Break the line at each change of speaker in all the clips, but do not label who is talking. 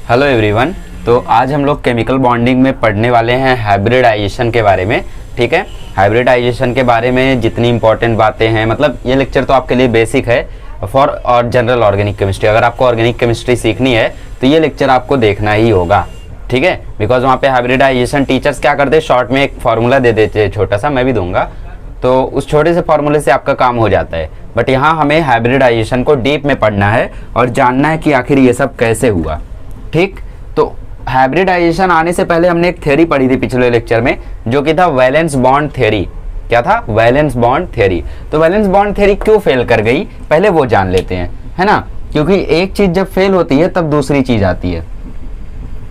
Hello everyone. तो आज हम लोग केमिकल बॉन्डिंग में पढ़ने वाले हैं हाइब्रिडाइजेशन के बारे में। ठीक है, हाइब्रिडाइजेशन के बारे में जितनी इंपॉर्टेंट बातें हैं, मतलब ये लेक्चर तो आपके लिए बेसिक है फॉर और जनरल ऑर्गेनिक केमिस्ट्री। अगर आपको ऑर्गेनिक केमिस्ट्री सीखनी है तो ये लेक्चर आपको देखना ही होगा। ठीक है, बिकॉज वहाँ पे हाइब्रिडाइजेशन टीचर्स क्या करते हैं, शॉर्ट में एक फार्मूला दे देते हैं छोटा सा, मैं भी दूंगा, तो उस छोटे से फार्मूले से आपका काम हो जाता है। बट यहाँ हमें हाइब्रिडाइजेशन को डीप में पढ़ना है और जानना है कि आखिर ये सब कैसे हुआ। ठीक, तो हाइब्रिडाइजेशन आने से पहले हमने एक थ्योरी पढ़ी थी पिछले लेक्चर में, जो कि था वैलेंस बॉन्ड थ्योरी। क्या था? Valence bond theory. तो वैलेंस बॉन्ड थ्योरी क्यों फेल कर गई, पहले वो जान लेते हैं, है ना। क्योंकि एक चीज जब फेल होती है तब दूसरी चीज आती है।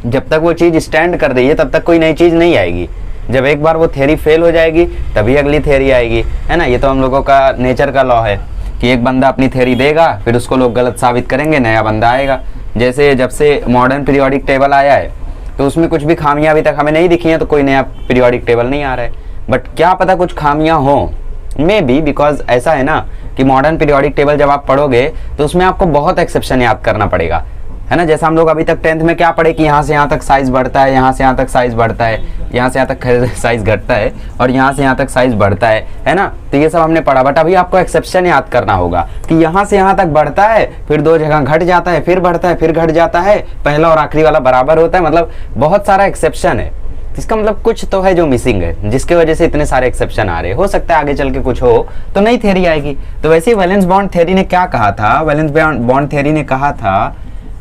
जब तक वो चीज स्टैंड कर रही है तब तक कोई नई चीज नहीं आएगी। जब एक बार वो थ्योरी फेल हो जाएगी तभी अगली थ्योरी आएगी, है ना। ये तो हम लोगों का नेचर का लॉ है कि एक बंदा अपनी थ्योरी देगा, फिर उसको लोग गलत साबित करेंगे, नया बंदा आएगा। जैसे जब से मॉडर्न पीरियोडिक टेबल आया है तो उसमें कुछ भी खामियां अभी तक हमें नहीं दिखी हैं, तो कोई नया पीरियोडिक टेबल नहीं आ रहा है। बट क्या पता कुछ खामियां हो, मे बी, बिकॉज ऐसा है ना कि मॉडर्न पीरियोडिक टेबल जब आप पढ़ोगे तो उसमें आपको बहुत एक्सेप्शन याद करना पड़ेगा, है ना। जैसा हम लोग अभी तक 10th में क्या पढ़े कि यहाँ से यहाँ तक साइज बढ़ता है, यहाँ से यहाँ तक साइज बढ़ता है, यहाँ से यहाँ तक साइज घटता है और यहाँ से यहाँ तक साइज बढ़ता है ना। तो ये सब हमने पढ़ा। बट अभी आपको एक्सेप्शन याद करना होगा कि यहाँ से यहाँ तक बढ़ता है, फिर दो जगह घट जाता है, फिर बढ़ता है, फिर घट जाता है, पहला और आखिरी वाला बराबर होता है, मतलब बहुत सारा एक्सेप्शन है। इसका मतलब कुछ तो है जो मिसिंग है, जिसके वजह से इतने सारे एक्सेप्शन आ रहे हैं। हो सकता है आगे चल के कुछ हो तो नई थ्योरी आएगी। तो वैसे ही वैलेंस बॉन्ड थ्योरी ने क्या कहा था, वैलेंस बॉन्ड थ्योरी ने कहा था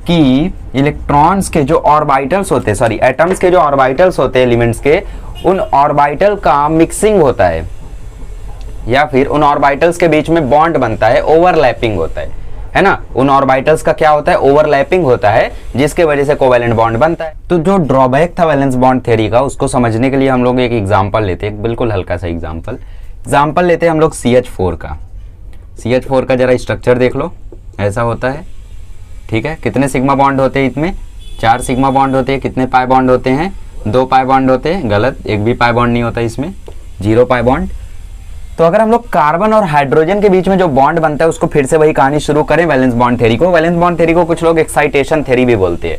कि इलेक्ट्रॉन्स के जो ऑर्बिटल्स होते हैं, सॉरी एटम्स के जो ऑर्बिटल्स होते हैं एलिमेंट्स के, उन ऑर्बिटल का मिक्सिंग होता है या फिर उन ऑर्बिटल्स के बीच में बॉन्ड बनता है, ओवरलैपिंग होता है ना। उन ऑर्बिटल्स का क्या होता है, ओवरलैपिंग होता है, जिसके वजह से कोवैलेंट बॉन्ड बनता है। तो जो ड्रॉबैक था वैलेंस बॉन्ड थ्योरी का, उसको समझने के लिए हम लोग एक एग्जांपल लेते हैं, बिल्कुल हल्का सा एग्जांपल लेते हैं हम लोग CH4 का। CH4 का जरा स्ट्रक्चर देख लो, ऐसा होता है। ठीक है, कितने सिग्मा बॉन्ड होते हैं इसमें? 4 सिग्मा बॉन्ड होते हैं। कितने पाई बॉन्ड होते हैं? 2 पाई बॉन्ड होते हैं। गलत, एक भी पाई बॉन्ड नहीं होता इसमें, 0 पाई बॉन्ड। तो अगर हम लोग कार्बन और हाइड्रोजन के बीच में जो बॉन्ड बनता है उसको फिर से वही कहानी शुरू करें, वैलेंस बॉन्ड थ्योरी को। वैलेंस बॉन्ड थ्योरी को कुछ लोग एक्साइटेशन थ्योरी भी बोलते हैं।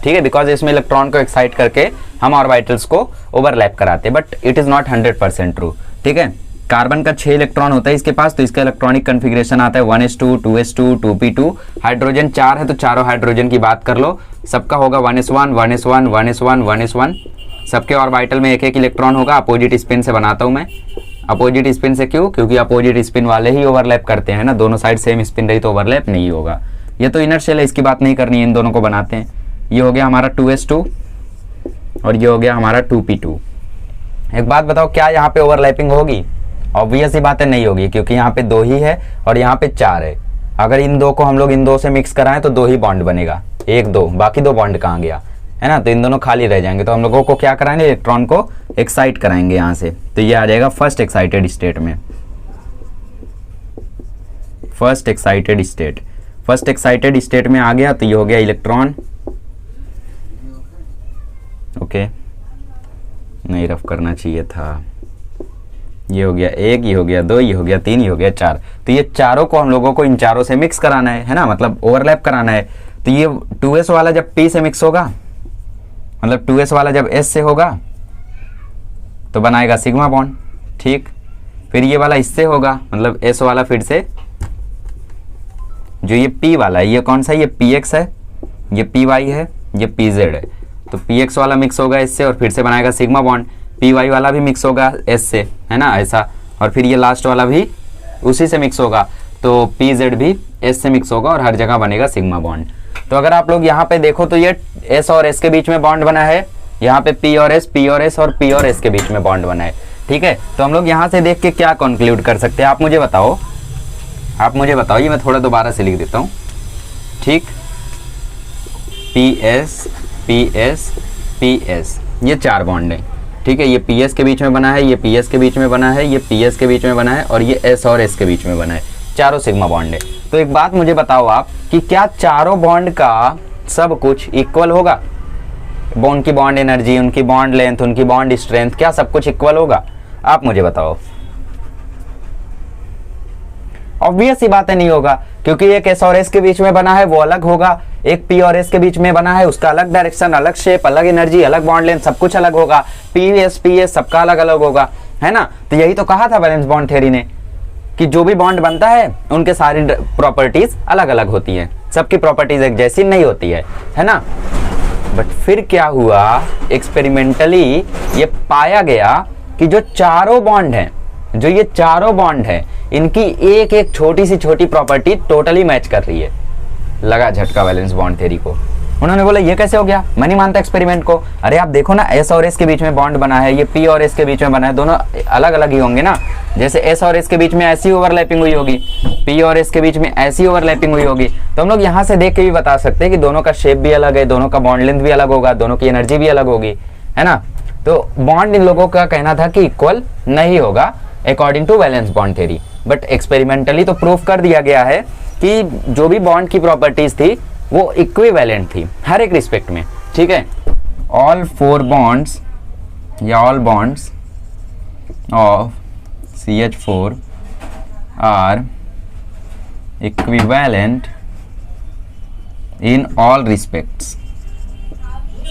ठीक है, बिकॉज इसमें इलेक्ट्रॉन को एक्साइट करके हम ऑर्बिटल्स को ओवरलैप कराते हैं, but it is not 100% true. ठीक है, कार्बन का 6 इलेक्ट्रॉन होता है इसके पास, तो इसका इलेक्ट्रॉनिक कन्फिग्रेशन आता है 1s2, 2s2, 2p2। हाइड्रोजन 4 है तो चारों हाइड्रोजन की बात कर लो, सबका होगा 1s1, 1s1, 1s1, 1s1। सबके ऑर्बिटल में एक एक इलेक्ट्रॉन होगा। अपोजिट स्पिन से बनाता हूं मैं। अपोजिट स्पिन से क्यों? क्योंकि अपोजिट स्पिन वाले ही ओवरलैप करते हैं ना, दोनों साइड सेम स्पिन रही तो ओवरलैप नहीं होगा। ये तो इनर शेल है, इसकी बात नहीं करनी है, इन दोनों को बनाते हैं। ये हो गया हमारा 2s2 और ये हो गया हमारा 2p2। एक बात बताओ, क्या यहाँ पे ओवरलैपिंग होगी? ऑब्वियस ही बात है, नहीं होगी, क्योंकि यहाँ पे 2 ही है और यहाँ पे 4 है। अगर इन दो को हम लोग इन दो से मिक्स कराएं तो 2 ही बॉन्ड बनेगा, 1 2, बाकी 2 बॉन्ड कहाँ गया, है ना। तो इन दोनों खाली रह जाएंगे। तो हम लोगों को क्या कराएंगे, इलेक्ट्रॉन को एक्साइट कराएंगे यहाँ से। तो ये आ जाएगा फर्स्ट एक्साइटेड स्टेट में। फर्स्ट एक्साइटेड स्टेट में आ गया तो ये हो गया इलेक्ट्रॉन। ओके, नहीं रफ करना चाहिए था। ये हो गया 1, ये हो गया 2, ये हो गया 3, ये हो गया 4। तो ये चारों को हम लोगों को इन चारों से मिक्स कराना है ना, मतलब ओवरलैप कराना है। तो ये 2s वाला जब P से मिक्स होगा, मतलब 2s वाला जब S से होगा तो बनाएगा सिग्मा बॉन्ड। ठीक, फिर ये वाला इससे होगा, मतलब S वाला फिर से, जो ये P वाला है, ये कौन सा है? ये PX है, ये PY है, ये PZ है। तो PX वाला मिक्स होगा इससे और फिर से बनाएगा सिग्मा बॉन्ड। PY वाला भी मिक्स होगा S से, है ना, ऐसा। और फिर ये लास्ट वाला भी उसी से मिक्स होगा, तो PZ भी S से मिक्स होगा और हर जगह बनेगा सिग्मा बॉन्ड। तो अगर आप लोग यहाँ पे देखो तो ये S और S के बीच में बॉन्ड बना है, यहाँ पे P और S, P और S और P और S के बीच में बॉन्ड बना है। ठीक है, तो हम लोग यहाँ से देख के क्या कंक्लूड कर सकते हैं, आप मुझे बताओ। ये मैं थोड़ा दोबारा से लिख देता हूँ। ठीक, PS, PS, PS, ये 4 बॉन्ड है। ठीक है, ये PS के बीच में बना है, ये PS के बीच में बना है, ये PS के बीच में बना है और ये S और S के बीच में बना है। चारों सिग्मा बॉन्ड है। तो एक बात मुझे बताओ आप कि क्या चारों बॉन्ड का सब कुछ इक्वल होगा? उनकी बॉन्ड एनर्जी, उनकी बॉन्ड लेंथ, उनकी बॉन्ड स्ट्रेंथ, क्या सब कुछ इक्वल होगा? आप मुझे बताओ। ऑब्वियस सी बात है, नहीं होगा, क्योंकि एक S और S के बीच में बना है वो अलग होगा, एक पी और एस के बीच में बना है, उसका अलग डायरेक्शन, अलग शेप, अलग एनर्जी, अलग बॉन्ड लेंथ, सब कुछ अलग होगा। पी एस सबका अलग अलग होगा, है ना। तो यही तो कहा था वैलेंस बॉन्ड थ्योरी ने कि जो भी बॉन्ड बनता है उनके सारी प्रॉपर्टीज अलग अलग होती हैं, सबकी प्रॉपर्टीज एक जैसी नहीं होती है ना। बट फिर क्या हुआ, एक्सपेरिमेंटली ये पाया गया कि जो चारों बॉन्ड हैं, जो ये चारों बॉन्ड हैं, इनकी एक एक छोटी सी छोटी प्रॉपर्टी टोटली मैच कर रही है। लगा झटका वैलेंस बॉन्ड थ्योरी को। उन्होंने बोला ये कैसे हो गया, मैं नहीं मानता एक्सपेरिमेंट को। अरे आप देखो ना, एस और एस के बीच में बॉन्ड बना है, ये पी और एस के बीच में बना है, दोनों अलग अलग ही होंगे ना। जैसे एस और एस के बीच में ऐसी ओवरलैपिंग हुई होगी, पी और एस के बीच में ऐसी ओवरलैपिंग हुई होगी। तो हम लोग यहाँ से देख के भी बता सकते हैं कि दोनों का शेप भी अलग है, दोनों का बॉन्ड लेंथ भी अलग होगा, दोनों की एनर्जी भी अलग होगी, है ना। तो बॉन्ड इन लोगों का कहना था कि इक्वल नहीं होगा according to valence bond theory. But experimentally तो प्रूफ कर दिया गया है कि जो भी बॉन्ड की प्रॉपर्टीज थी वो इक्विवेलेंट थी हर एक रिस्पेक्ट में, ठीक है। ऑल फोर बॉन्ड्स या all bonds of CH4 are equivalent in all respects.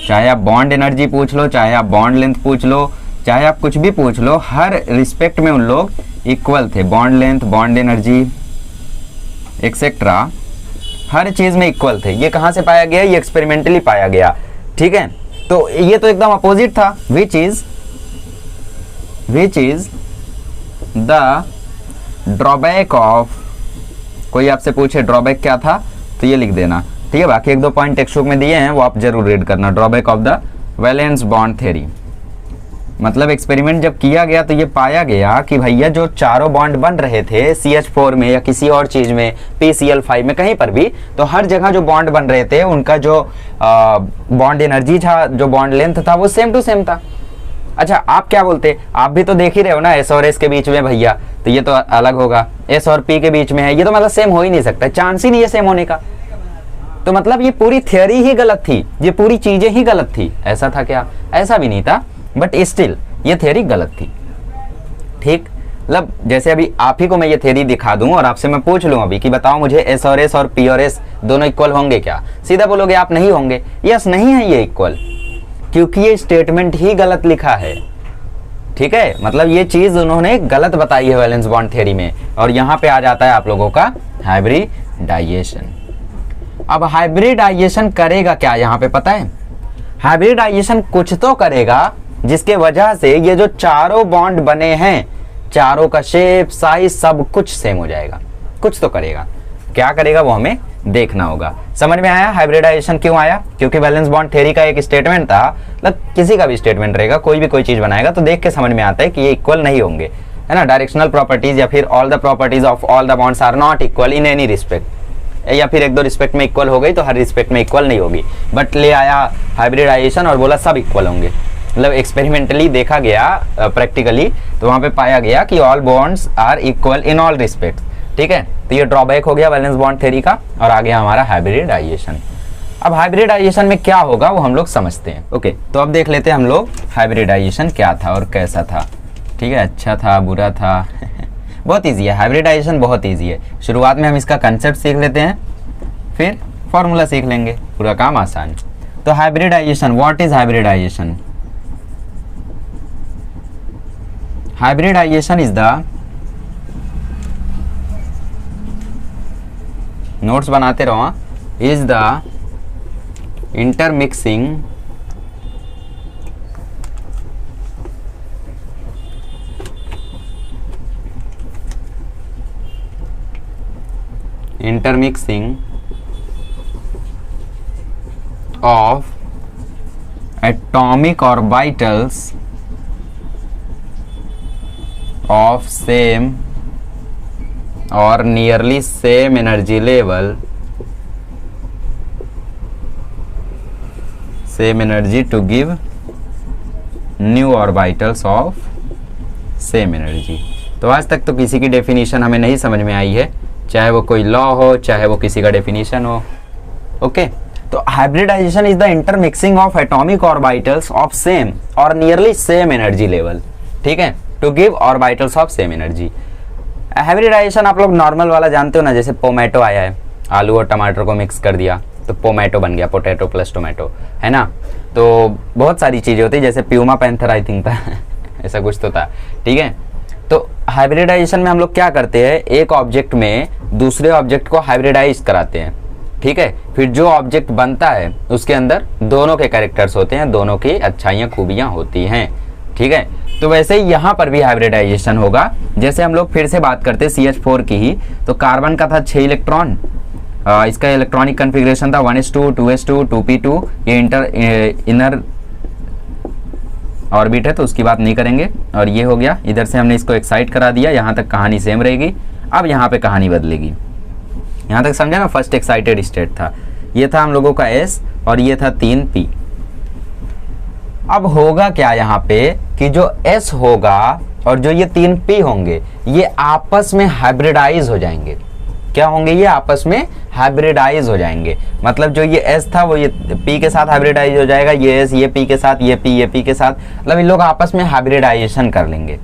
चाहे आप बॉन्ड एनर्जी पूछ लो, चाहे आप बॉन्ड लेंथ पूछ लो, चाहे आप कुछ भी पूछ लो, हर रिस्पेक्ट में उन लोग इक्वल थे। Bond length, bond energy etcetera हर चीज में इक्वल थे। ये कहां से पाया गया, ये एक्सपेरिमेंटली पाया गया, ठीक है। तो ये तो एकदम अपोजिट था, which is the drawback of. कोई आपसे पूछे ड्रॉबैक क्या था तो ये लिख देना, ठीक है। बाकी एक दो पॉइंट टेक्स्ट बुक में दिए हैं, वो आप जरूर रीड करना। Drawback of the valence bond theory, मतलब एक्सपेरिमेंट जब किया गया तो ये पाया गया कि भैया जो चारों बॉन्ड बन रहे थे CH4 में या किसी और चीज में, PCl5 में, कहीं पर भी, तो हर जगह जो बॉन्ड बन रहे थे उनका जो बॉन्ड एनर्जी था, जो बॉन्ड लेंथ था, वो सेम टू सेम था। अच्छा आप क्या बोलते, आप भी तो देख ही रहे हो ना, S और S के बीच में भैया, तो ये तो अलग होगा। S और P के बीच में है, ये तो मतलब सेम हो ही नहीं सकता, चांस ही नहीं है सेम होने का। तो मतलब ये पूरी थ्योरी ही गलत थी, ये पूरी चीजें ही गलत थी। ऐसा था क्या, ऐसा भी नहीं था, बट स्टिल ये थ्योरी गलत थी, ठीक। मतलब जैसे अभी आप ही को मैं ये थ्योरी दिखा दूं और आपसे मैं पूछ लूं अभी कि बताओ मुझे S और S और P और S दोनों इक्वल होंगे क्या, सीधा बोलोगे आप नहीं होंगे। यस, नहीं है ये इक्वल, क्योंकि ये स्टेटमेंट ही गलत लिखा है, ठीक है। मतलब ये चीज उन्होंने गलत बताई है वैलेंस बॉन्ड थ्योरी में। और यहाँ पे आ जाता है आप लोगों का हाइब्रिडाइजेशन। अब हाइब्रिडाइजेशन करेगा क्या यहाँ पे पता है, हाइब्रिडाइजेशन कुछ तो करेगा जिसके वजह से ये जो चारों बॉन्ड बने हैं, चारों का शेप, साइज, सब कुछ सेम हो जाएगा। कुछ तो करेगा, क्या करेगा वो हमें देखना होगा। समझ में आया हाइब्रिडाइजेशन क्यों आया, क्योंकि वैलेंस बॉन्ड थ्योरी का एक स्टेटमेंट था, मतलब किसी का भी स्टेटमेंट रहेगा, कोई भी कोई चीज बनाएगा तो देख के समझ में आता है कि ये इक्वल नहीं होंगे, है ना। डायरेक्शनल प्रॉपर्टीज या फिर all the properties of all the bonds are not equal in any respect, या फिर एक दो रिस्पेक्ट में इक्वल हो गई तो हर रिस्पेक्ट में इक्वल नहीं होगी। बट ले आया हाइब्रिडाइजेशन और बोला सब इक्वल होंगे। मतलब एक्सपेरिमेंटली देखा गया, प्रैक्टिकली, तो वहां पे पाया गया कि all bonds are equal in all respect, ठीक है। तो ये ड्रॉबैक हो गया वैलेंस बॉन्ड थ्योरी का, और आ गया हमारा हाइब्रिडाइजेशन। अब हाइब्रिडाइजेशन में क्या होगा वो हम लोग समझते हैं। ओके, तो अब देख लेते हैं हम लोग हाइब्रिडाइजेशन क्या था और कैसा था, ठीक है। अच्छा था, बुरा था बहुत ईजी है हाइब्रिडाइजेशन, बहुत ईजी है। शुरुआत में हम इसका कंसेप्ट सीख लेते हैं, फिर फॉर्मूला सीख लेंगे, पूरा काम आसान। तो hybridization, what is hybridization? Hybridization is the, notes बनाते रहो, is the intermixing of atomic orbitals of same or nearly same energy level, same energy to give new orbitals of same energy। तो आज तक तो किसी की डेफिनेशन हमें नहीं समझ में आई है, चाहे वो कोई लॉ हो, चाहे वो किसी का डेफिनेशन हो। ओके, तो hybridization is the intermixing of atomic orbitals of same और नियरली सेम एनर्जी लेवल, ठीक है, to give orbitals of same energy. Hybridization आप लोग नॉर्मल वाला जानते हो ना, जैसे पोमैटो आया है, आलू और टमाटर को मिक्स कर दिया, तो पोमैटो बन गया, पोटैटो प्लस टोमेटो, है ना। तो बहुत सारी चीज़ें होती है, जैसे प्यूमा पैंथर आई थिंक था ऐसा कुछ तो था, ठीक है। तो हाइब्रिडाइजेशन में हम लोग क्या करते हैं, एक ऑब्जेक्ट में दूसरे ऑब्जेक्ट को हाइब्रिडाइज कराते हैं, ठीक है। फिर जो ऑब्जेक्ट बनता है उसके अंदर दोनों के कैरेक्टर्स होते हैं, दोनों की अच्छाइयाँ खूबियाँ होती हैं, ठीक है। तो वैसे ही यहाँ पर भी हाइब्रिडाइजेशन होगा। जैसे हम लोग फिर से बात करते हैं CH4 की ही, तो कार्बन का था 6 इलेक्ट्रॉन, इसका इलेक्ट्रॉनिक कन्फिग्रेशन था 1s2 2s2 2p2, ये इनर ऑर्बिट है तो उसकी बात नहीं करेंगे। और ये हो गया, इधर से हमने इसको एक्साइट करा दिया, यहाँ तक कहानी सेम रहेगी। अब यहाँ पे कहानी बदलेगी, यहाँ तक समझा ना। फर्स्ट एक्साइटेड स्टेट था, ये था हम लोगों का S और ये था 3p। अब होगा क्या यहाँ पे कि जो S होगा और जो ये 3p होंगे ये आपस में हाइब्रिडाइज हो जाएंगे। क्या होंगे, ये आपस में हाइब्रिडाइज हो जाएंगे। मतलब जो ये S था वो ये P के साथ हाइब्रिडाइज हो जाएगा, ये S ये P के साथ, ये P के साथ, मतलब इन लोग आपस में हाइब्रिडाइजेशन कर लेंगे,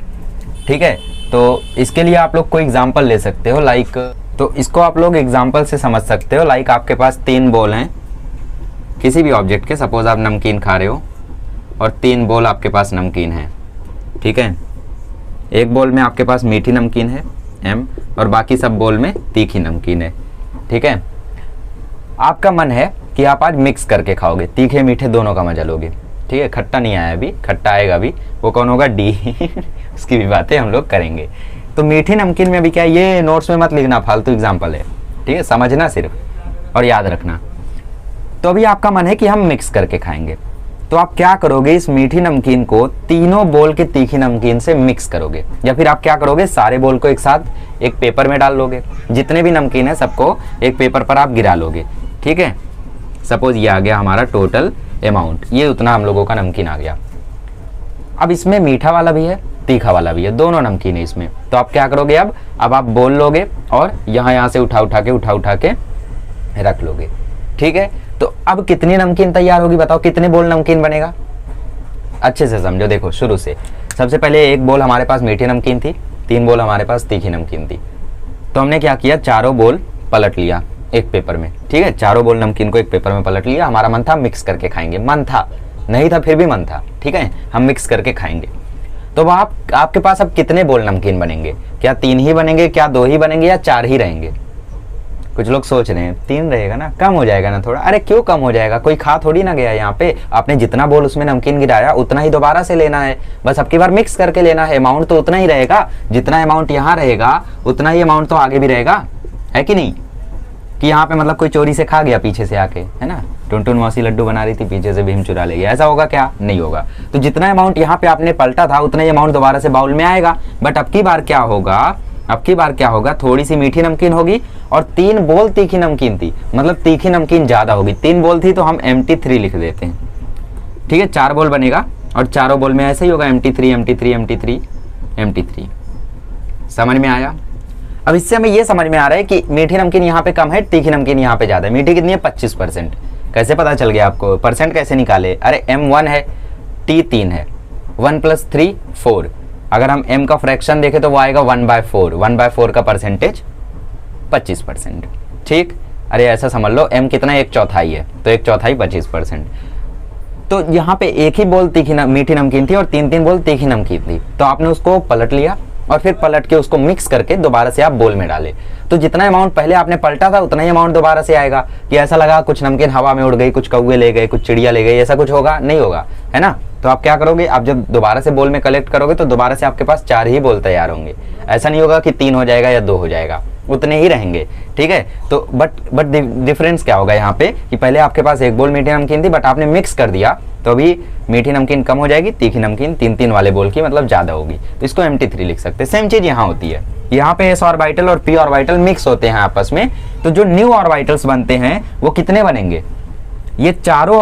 ठीक है। तो इसके लिए आप लोग कोई एग्जांपल ले सकते हो, लाइक, तो इसको आप लोग एग्जांपल से समझ सकते हो। लाइक आपके पास 3 बोल हैं किसी भी ऑब्जेक्ट के, सपोज आप नमकीन खा रहे हो और 3 बोल आपके पास नमकीन है, ठीक है। एक बोल में आपके पास मीठी नमकीन है M, और बाकी सब बोल में तीखी नमकीन है, ठीक है। आपका मन है कि आप आज मिक्स करके खाओगे, तीखे मीठे दोनों का मजा लोगे, ठीक है। खट्टा नहीं आया अभी, खट्टा आएगा अभी, वो कौन होगा, D उसकी भी बातें हम लोग करेंगे। तो मीठी नमकीन में भी क्या, ये नोट्स में मत लिखना, फालतू एग्जाम्पल है, ठीक है, समझना सिर्फ और याद रखना। तो अभी आपका मन है कि हम मिक्स करके खाएंगे, तो आप क्या करोगे, इस मीठी नमकीन को तीनों बोल के तीखी नमकीन से मिक्स करोगे, या फिर आप क्या करोगे, सारे बोल को एक साथ एक पेपर में डाल लोगे, जितने भी नमकीन है सबको एक पेपर पर आप गिरा लोगे, ठीक है। सपोज ये आ गया हमारा टोटल अमाउंट, ये उतना हम लोगों का नमकीन आ गया। अब इसमें मीठा वाला भी है, तीखा वाला भी है, दोनों नमकीन है इसमें। तो आप क्या करोगे, अब आप बोल लोगे और यहाँ से उठा उठा के रख लोगे, ठीक है। तो अब कितनी नमकीन तैयार होगी बताओ, कितने बोल नमकीन बनेगा, अच्छे से समझो। देखो शुरू से, सबसे पहले एक बोल हमारे पास मीठी नमकीन थी, 3 बोल हमारे पास तीखी नमकीन थी। तो हमने क्या किया, चारों बोल पलट लिया एक पेपर में, ठीक है। चारों बोल नमकीन को एक पेपर में पलट लिया। हमारा मन था मिक्स करके खाएंगे, मन था नहीं था फिर भी मन था, ठीक है, हम मिक्स करके खाएंगे। तो आपके पास अब कितने बोल नमकीन बनेंगे, क्या 3 ही बनेंगे, क्या 2 ही बनेंगे, या 4 ही रहेंगे। कुछ लोग सोच रहे हैं 3 रहेगा ना, कम हो जाएगा ना थोड़ा। अरे क्यों कम हो जाएगा, कोई खा थोड़ी ना गया यहाँ पे, आपने जितना बोल उसमें नमकीन गिराया उतना ही दोबारा से लेना है, बस अब की बार मिक्स करके लेना है। अमाउंट तो उतना ही रहेगा, जितना अमाउंट यहाँ रहेगा उतना ही अमाउंट तो आगे भी रहेगा, है कि नहीं। कि यहाँ पे मतलब कोई चोरी से खा गया पीछे से आके, है ना, टुनटुन मौसी लड्डू बना रही थी, पीछे से भीम चुरा ले गया, ऐसा होगा क्या, नहीं होगा। तो जितना अमाउंट यहाँ पे आपने पलटा था उतना ही अमाउंट दोबारा से बाउल में आएगा। बट अब की बार क्या होगा, थोड़ी सी मीठी नमकीन होगी और 3 बोल तीखी नमकीन थी, मतलब तीखी नमकीन ज्यादा होगी। 3 बोल थी तो हम MT3 लिख देते हैं, ठीक है। 4 बोल बनेगा और चारों बोल में ऐसे ही होगा, MT3 समझ में आया। अब इससे हमें ये समझ में आ रहा है कि मीठी नमकीन यहाँ पे कम है, तीखी नमकीन यहाँ पे ज्यादा है। मीठी कितनी है, 25%। कैसे पता चल गया आपको, परसेंट कैसे निकाले, अरे M 1 है, T 3 है, 1 + 3 4। अगर हम M का फ्रैक्शन देखें तो वो आएगा 1/4, 1/4 का परसेंटेज 25%, ठीक। अरे ऐसा समझ लो M कितना, 1/4 है, तो 1/4 25%। तो यहाँ पे एक ही बोल मीठी नमकीन थी और 3 बोल तीखी नमकीन थी, तो आपने उसको पलट लिया और फिर पलट के उसको मिक्स करके दोबारा से आप बोल में डाले। तो जितना अमाउंट पहले आपने पलटा था उतना ही अमाउंट दोबारा से आएगा। कि ऐसा लगा कुछ नमकीन हवा में उड़ गई, कुछ कौवे ले गए, कुछ चिड़िया ले गई, ऐसा कुछ होगा नहीं होगा, है ना। तो आप क्या करोगे, आप जब दोबारा से बोल में कलेक्ट करोगे तो दोबारा से आपके पास 4 ही बोल तैयार होंगे। ऐसा नहीं होगा कि 3 हो जाएगा या 2 हो जाएगा, उतने ही रहेंगे, ठीक है। तो बट डिफरेंस क्या होगा यहाँ पे कि पहले आपके पास एक बोल मीठी नमकीन थी, बट आपने मिक्स कर दिया तो अभी मीठी नमकीन कम हो जाएगी, तीखी नमकीन 3 वाले बोल की मतलब ज्यादा होगी, तो इसको MT3 लिख सकते हैं। सेम चीज यहाँ होती है, यहाँ पे S ऑर्बिटल और P ऑर्बिटल मिक्स होते हैं आपस में, तो जो न्यू ऑर्बिटल्स बनते हैं वो कितने बनेंगे, ये चारों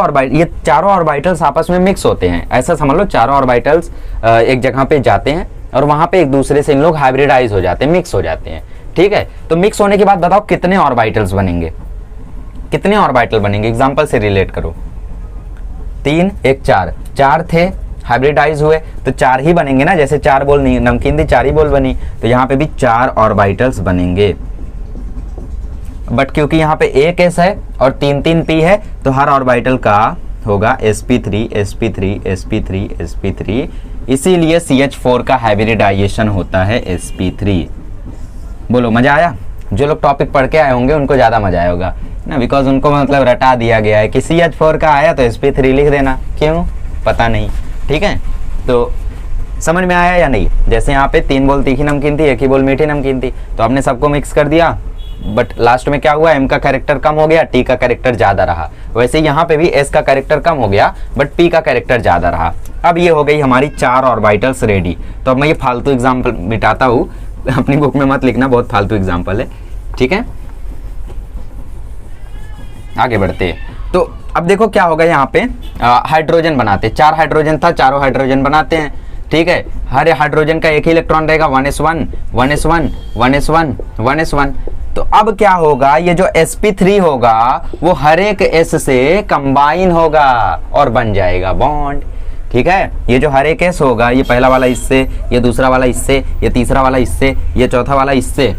ऑर्बिटल्स आपस में मिक्स होते हैं। ऐसा समझ लो चारों ऑर्बिटल्स एक जगह पे जाते हैं और वहां पे एक दूसरे से इन लोग हाइब्रिडाइज हो जाते हैं, मिक्स हो जाते हैं, ठीक है। तो मिक्स होने के बाद बताओ कितने ऑर्बिटल्स बनेंगे, कितने ऑर्बिटल बनेंगे, एग्जांपल से रिलेट करो। 3 1 4 थे, हाइब्रिडाइज हुए तो 4 ही बनेंगे ना, जैसे 4 बोल नमकीन थी 4 ही बोल बनी, तो यहाँ पे भी 4 ऑर्बिटल्स बनेंगे, बट क्योंकि यहाँ पे एक एस है और 3 पी है तो हर ऑर्बिटल का होगा sp3 sp3 sp3 sp3, इसीलिए CH4 का हाइब्रिडाइजेशन होता है sp3। बोलो मजा आया? जो लोग टॉपिक पढ़ के आए होंगे उनको ज़्यादा मजा आया होगा ना, बिकॉज उनको मतलब रटा दिया गया है कि CH4 का आया तो sp3 लिख देना, क्यों पता नहीं। ठीक है, तो समझ में आया या नहीं? जैसे यहाँ पे 3 बोल तीखी नमकीन थी, 1 ही बोल मीठी नमकीन थी, तो आपने सबको मिक्स कर दिया, बट लास्ट में क्या हुआ, M का कैरेक्टर कम हो गया, T का कैरेक्टर ज़्यादा रहा। वैसे यहाँ पे भी S का कैरेक्टर कम हो गया बट P का कैरेक्टर ज़्यादा रहा। अब ये हो गई हमारी 4 ऑर्बिटल्स रेडी। तो अब मैं ये फालतू एग्जाम्पल मिटाता हूँ, अपनी बुक में मत लिखना, बहुत फालतू एग्जाम्पल है। ठीक है, आगे बढ़ते हैं। तो अब देखो क्या होगा, यहाँ पे हाइड्रोजन बनाते, 4 हाइड्रोजन था, चारों हाइड्रोजन बनाते हैं। ठीक है, हर हाइड्रोजन का एक ही इलेक्ट्रॉन रहेगा, 1s1 1s1 1s1 1s1। तो अब क्या होगा, ये जो sp3 होगा वो हर एक s से कंबाइन होगा और बन जाएगा बॉन्ड। ठीक है, ये जो हर एक s होगा, ये पहला वाला इससे, ये दूसरा वाला इससे, ये तीसरा वाला इससे, ये चौथा वाला इससे।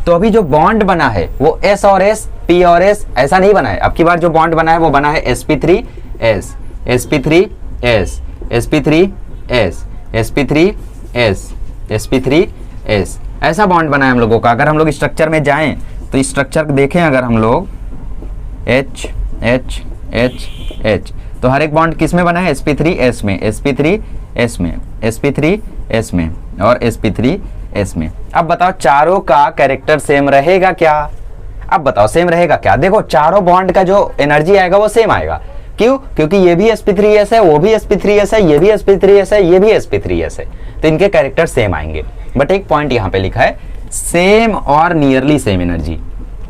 तो अभी जो बॉन्ड बना है वो s और s, p और s ऐसा नहीं बना है। अब की बार जो बॉन्ड बना है वो बना है sp3s sp3s sp3s sp3s sp3s, ऐसा बॉन्ड बना है हम लोगों का। अगर हम लोग स्ट्रक्चर में जाएं तो स्ट्रक्चर देखें, अगर हम लोग H H H H, तो हर एक बॉन्ड किस में बना है, sp3s में, sp3s में, sp3s में और sp3s में। अब बताओ चारों का कैरेक्टर सेम रहेगा क्या? अब बताओ सेम रहेगा क्या? देखो चारों बॉन्ड का जो एनर्जी आएगा वो सेम आएगा। क्यों? क्योंकि ये भी sp3s है, वो भी sp3s है, ये भी sp3s है, ये भी sp3s है, तो इनके कैरेक्टर सेम आएंगे। बट एक पॉइंट यहाँ पे लिखा है, सेम और नियरली सेम एनर्जी।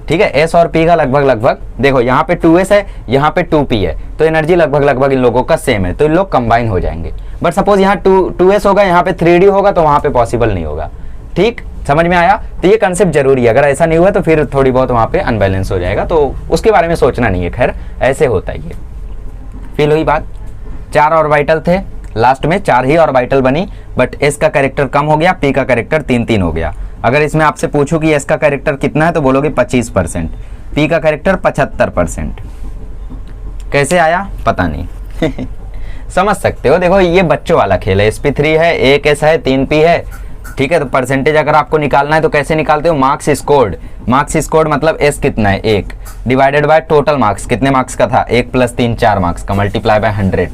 ठीक है, s और p का लगभग देखो यहाँ पे 2s है, यहाँ पे 2p है, तो एनर्जी लगभग इन लोगों का सेम है, तो इन लोग कंबाइन हो जाएंगे। बट सपोज यहाँ 2s होगा, यहाँ पे 3d होगा, तो वहाँ पे पॉसिबल नहीं होगा। ठीक, समझ में आया? तो ये कंसेप्ट जरूरी है, अगर ऐसा नहीं हुआ तो फिर थोड़ी बहुत वहाँ पे अनबैलेंस हो जाएगा, तो उसके बारे में सोचना नहीं है। खैर ऐसे होता ही है। फील हुई बात? 4 ऑर्बिटल थे, लास्ट में 4 ही ऑर्बिटल बनी, बट s का कैरेक्टर कम हो गया, p का कैरेक्टर 3 हो गया। अगर इसमें आपसे पूछूं कि s का कैरेक्टर कितना है तो बोलोगे 25%, p का कैरेक्टर 75%। कैसे आया पता नहीं समझ सकते हो। देखो ये बच्चों वाला खेल है, sp3 है, 1s है, 3p है। ठीक है, तो परसेंटेज अगर आपको निकालना है तो कैसे निकालते हो, मार्क्स स्कोर्ड। मार्क्स स्कोर्ड मतलब s कितना है, 1 डिवाइडेड बाय टोटल मार्क्स, कितने मार्क्स का था, 1 + 3 4 मार्क्स का, मल्टीप्लाई बाय 100,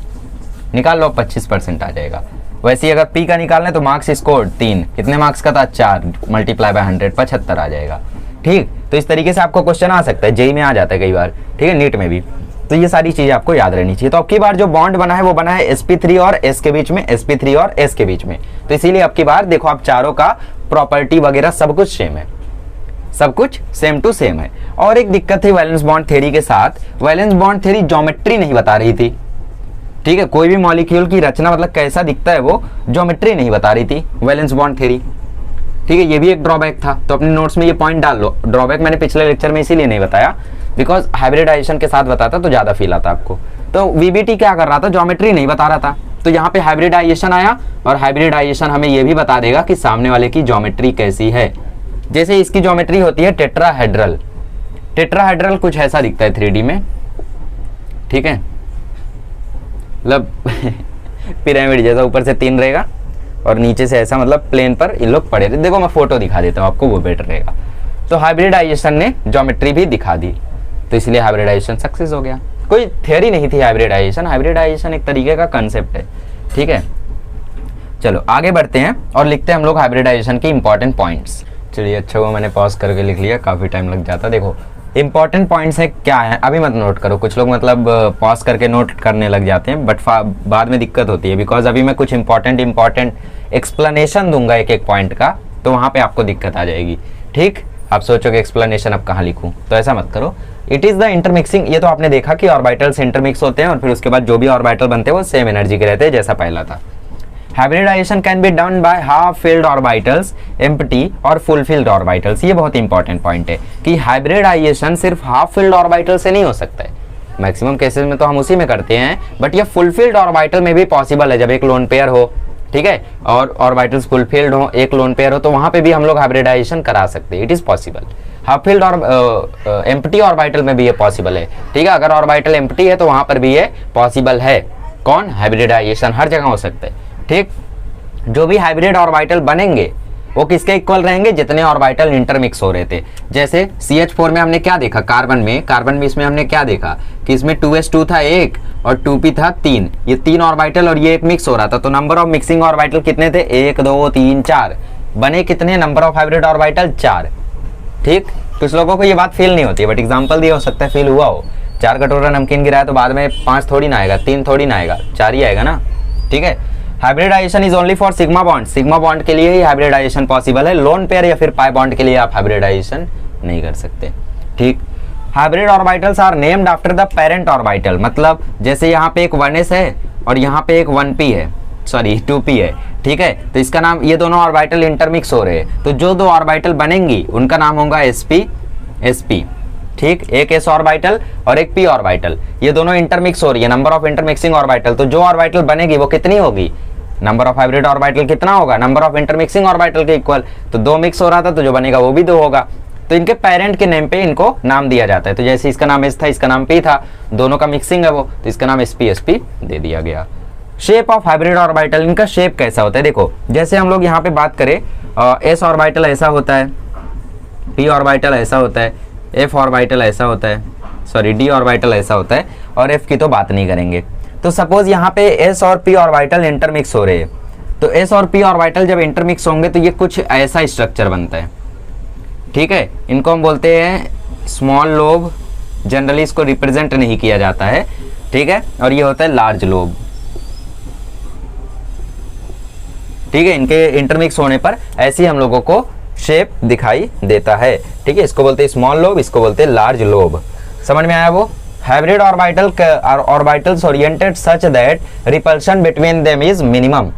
निकाल लो, 25% आ जाएगा। वैसे ही अगर p का निकालना है तो मार्क्स स्कोर्ड 3, कितने मार्क्स का था, 4 मल्टीप्लाई बाय 100, 75 आ जाएगा। ठीक, तो इस तरीके से आपको क्वेश्चन आ सकता है, जेई में आ जाता है कई बार। ठीक है, नीट में भी। तो ये सारी चीजें आपको याद रहनी चाहिए। तो अब की बार जो बॉन्ड बना है वो बना है sp3 और s के बीच में, sp3 और s के बीच में, तो इसीलिए अब की बार देखो आप चारों का प्रॉपर्टी वगैरह सब कुछ सेम है, सब कुछ सेम टू सेम है। और एक दिक्कत थी वैलेंस बॉन्ड थ्योरी के साथ, वैलेंस बॉन्ड थ्योरी ज्योमेट्री नहीं बता रही थी। ठीक है, कोई भी मॉलिक्यूल की रचना मतलब कैसा दिखता है वो ज्योमेट्री नहीं बता रही थी वैलेंस बॉन्ड थ्योरी। ठीक है, ये भी एक ड्रॉबैक था, तो अपने नोट्स में ये पॉइंट डाल लो। ड्रॉबैक मैंने पिछले लेक्चर में इसीलिए नहीं बताया, बिकॉज हाइब्रिडाइजेशन के साथ बताता तो ज्यादा फील आता आपको। तो वीबीटी क्या कर रहा था, ज्योमेट्री नहीं बता रहा था, तो यहाँ पे हाइब्रिडाइजेशन आया, और हाइब्रिडाइजेशन हमें ये भी बता देगा कि सामने वाले की ज्योमेट्री कैसी है। जैसे इसकी ज्योमेट्री होती है टेट्राहेड्रल, टेट्राहेड्रल कुछ ऐसा दिखता है 3D में। ठीक है, मतलब पिरामिड जैसा, ऊपर से 3 रहेगा और नीचे से ऐसा, मतलब प्लेन पर इन लोग पड़े रहते। देखो मैं फोटो दिखा देता हूँ आपको, वो बेटर रहेगा। तो हाइब्रिडाइजेशन ने ज्योमेट्री भी दिखा दी, तो इसलिए हाइब्रिडाइजेशन सक्सेस हो गया। कोई थियरी नहीं थी हाइब्रिडाइजेशन, हाइब्रिडाइजेशन एक तरीके का कंसेप्ट है। ठीक है, चलो आगे बढ़ते हैं और लिखते हैं हम लोग हाइब्रिडाइजेशन के इंपॉर्टेंट पॉइंट्स। चलिए अच्छा हुआ मैंने पॉज करके लिख लिया, काफ़ी टाइम लग जाता। देखो इंपॉर्टेंट पॉइंट्स है क्या है, अभी मत नोट करो। कुछ लोग मतलब पॉज करके नोट करने लग जाते हैं, बट बाद में दिक्कत होती है, बिकॉज अभी मैं कुछ इंपॉर्टेंट एक्सप्लेनेशन दूंगा एक एक पॉइंट का, तो वहाँ पे आपको दिक्कत आ जाएगी। ठीक, आप सोचोगे एक्सप्लेनेशन अब कहाँ लिखूँ, तो ऐसा मत करो। It is the intermixing. ये तो आपने देखा कि ऑर्बिटल्स इंटरमिक्स होते हैं और फिर उसके बाद जो भी ऑर्बिटल बनते हैं वो सेम एनर्जी के रहते हैं जैसा पहला था। Hybridization can be done by half filled orbitals, empty और फुल फिल्ड ऑर्बिटल्स। ये बहुत इंपॉर्टेंट पॉइंट है कि हाइब्रिडाइजेशन सिर्फ हाफ फिल्ड ऑर्बिटल से नहीं हो सकता है। मैक्सिमम केसेस में तो हम उसी में करते हैं, बट ये फुल फिल्ड ऑर्बिटल में भी पॉसिबल है, जब एक लोन पेयर हो, ठीक है, और ऑर्बिटल्स फुल फिल्ड हो, एक लोन पेयर हो, तो वहां पे भी हम लोग हाइब्रिडाइजेशन करा सकते हैं। It is possible. Half filled और एम्प्टी ऑर्बिटल में भी ये पॉसिबल है। ठीक है, अगर ऑर्बिटल एम्प्टी है तो वहां पर भी ये पॉसिबल है। कौन? हाइब्रिडाइजेशन हर जगह हो सकता है। ठीक, जो भी हाइब्रिड ऑर्बिटल बनेंगे वो किसके इक्वल रहेंगे? जितने ऑर्बिटल इंटरमिक्स हो रहे थे। जैसे CH4 में हमने क्या देखा, कार्बन में इसमें हमने क्या देखा कि इसमें 2s2 था 1 और 2p था 3, ये 3 ऑर्बिटल और ये एक मिक्स हो रहा था। तो नंबर ऑफ मिक्सिंग ऑर्बिटल कितने थे? 1 2 3 4। बने कितने? Number of hybrid orbital 4। ठीक, कुछ लोगों को ये बात फील नहीं होती है, बट एग्जाम्पल दिया, हो सकता है फील हुआ हो। 4 कटोरा नमकीन गिराया तो बाद में 5 थोड़ी ना आएगा, 3 थोड़ी ना आएगा, 4 ही आएगा ना। ठीक है, hybridization is only for sigma bond. Sigma bond के लिए ही हाइब्रिडाइजेशन पॉसिबल है। लोन पेयर या फिर पाई बॉन्ड के लिए आप हाइब्रिडाइजेशन नहीं कर सकते। ठीक, hybrid orbitals are named after the parent orbital. मतलब जैसे यहाँ पे एक 1s है और यहाँ पे एक 1p है, सॉरी 2p है। ठीक है, तो इसका नाम, ये दोनों ऑर्बिटल इंटरमिक्स हो रहे हैं, तो जो 2 ऑर्बिटल बनेंगी उनका नाम होगा sp। ठीक, एक s ऑर्बिटल और एक p ऑर्बिटल, ये दोनों इंटरमिक्स हो रही है। नंबर ऑफ इंटरमिक्सिंग ऑर्बिटल, तो जो ऑर्बिटल बनेगी वो कितनी होगी? नंबर ऑफ हाइब्रिड ऑर्बिटल कितना होगा? नंबर ऑफ इंटरमिक्सिंग ऑर्बिटल के इक्वल। तो 2 मिक्स हो रहा था तो जो बनेगा वो भी 2 होगा। तो इनके पेरेंट के नेम पे इनको नाम दिया जाता है। तो जैसे इसका नाम s था, इसका नाम p था, दोनों का मिक्सिंग है वो, तो इसका नाम sp दे दिया गया। शेप ऑफ हाइब्रिड ऑर्बिटल, इनका शेप कैसा होता है? देखो, जैसे हम लोग यहाँ पे बात करें, s ऑर्बिटल ऐसा होता है, p ऑर्बिटल ऐसा होता है, f ऑर्बिटल ऐसा होता है, सॉरी d ऑर्बिटल ऐसा होता है, और f की तो बात नहीं करेंगे। तो सपोज यहाँ पे s और p ऑर्बिटल इंटरमिक्स हो रहे हैं, तो s और p ऑर्बिटल जब इंटरमिक्स होंगे तो ये कुछ ऐसा स्ट्रक्चर बनता है। ठीक है, इनको हम बोलते हैं स्मॉल लोब, जनरली इसको रिप्रेजेंट नहीं किया जाता है। ठीक है, और ये होता है लार्ज लोब। ठीक है, इनके इंटरमिक्स होने पर ऐसी हम लोगों को शेप दिखाई देता है। ठीक है, इसको बोलते हैं स्मॉल लोब, इसको बोलते हैं लार्ज लोब। समझ में आया वो? Hybrid orbital are orbitals oriented such that repulsion between them is minimum.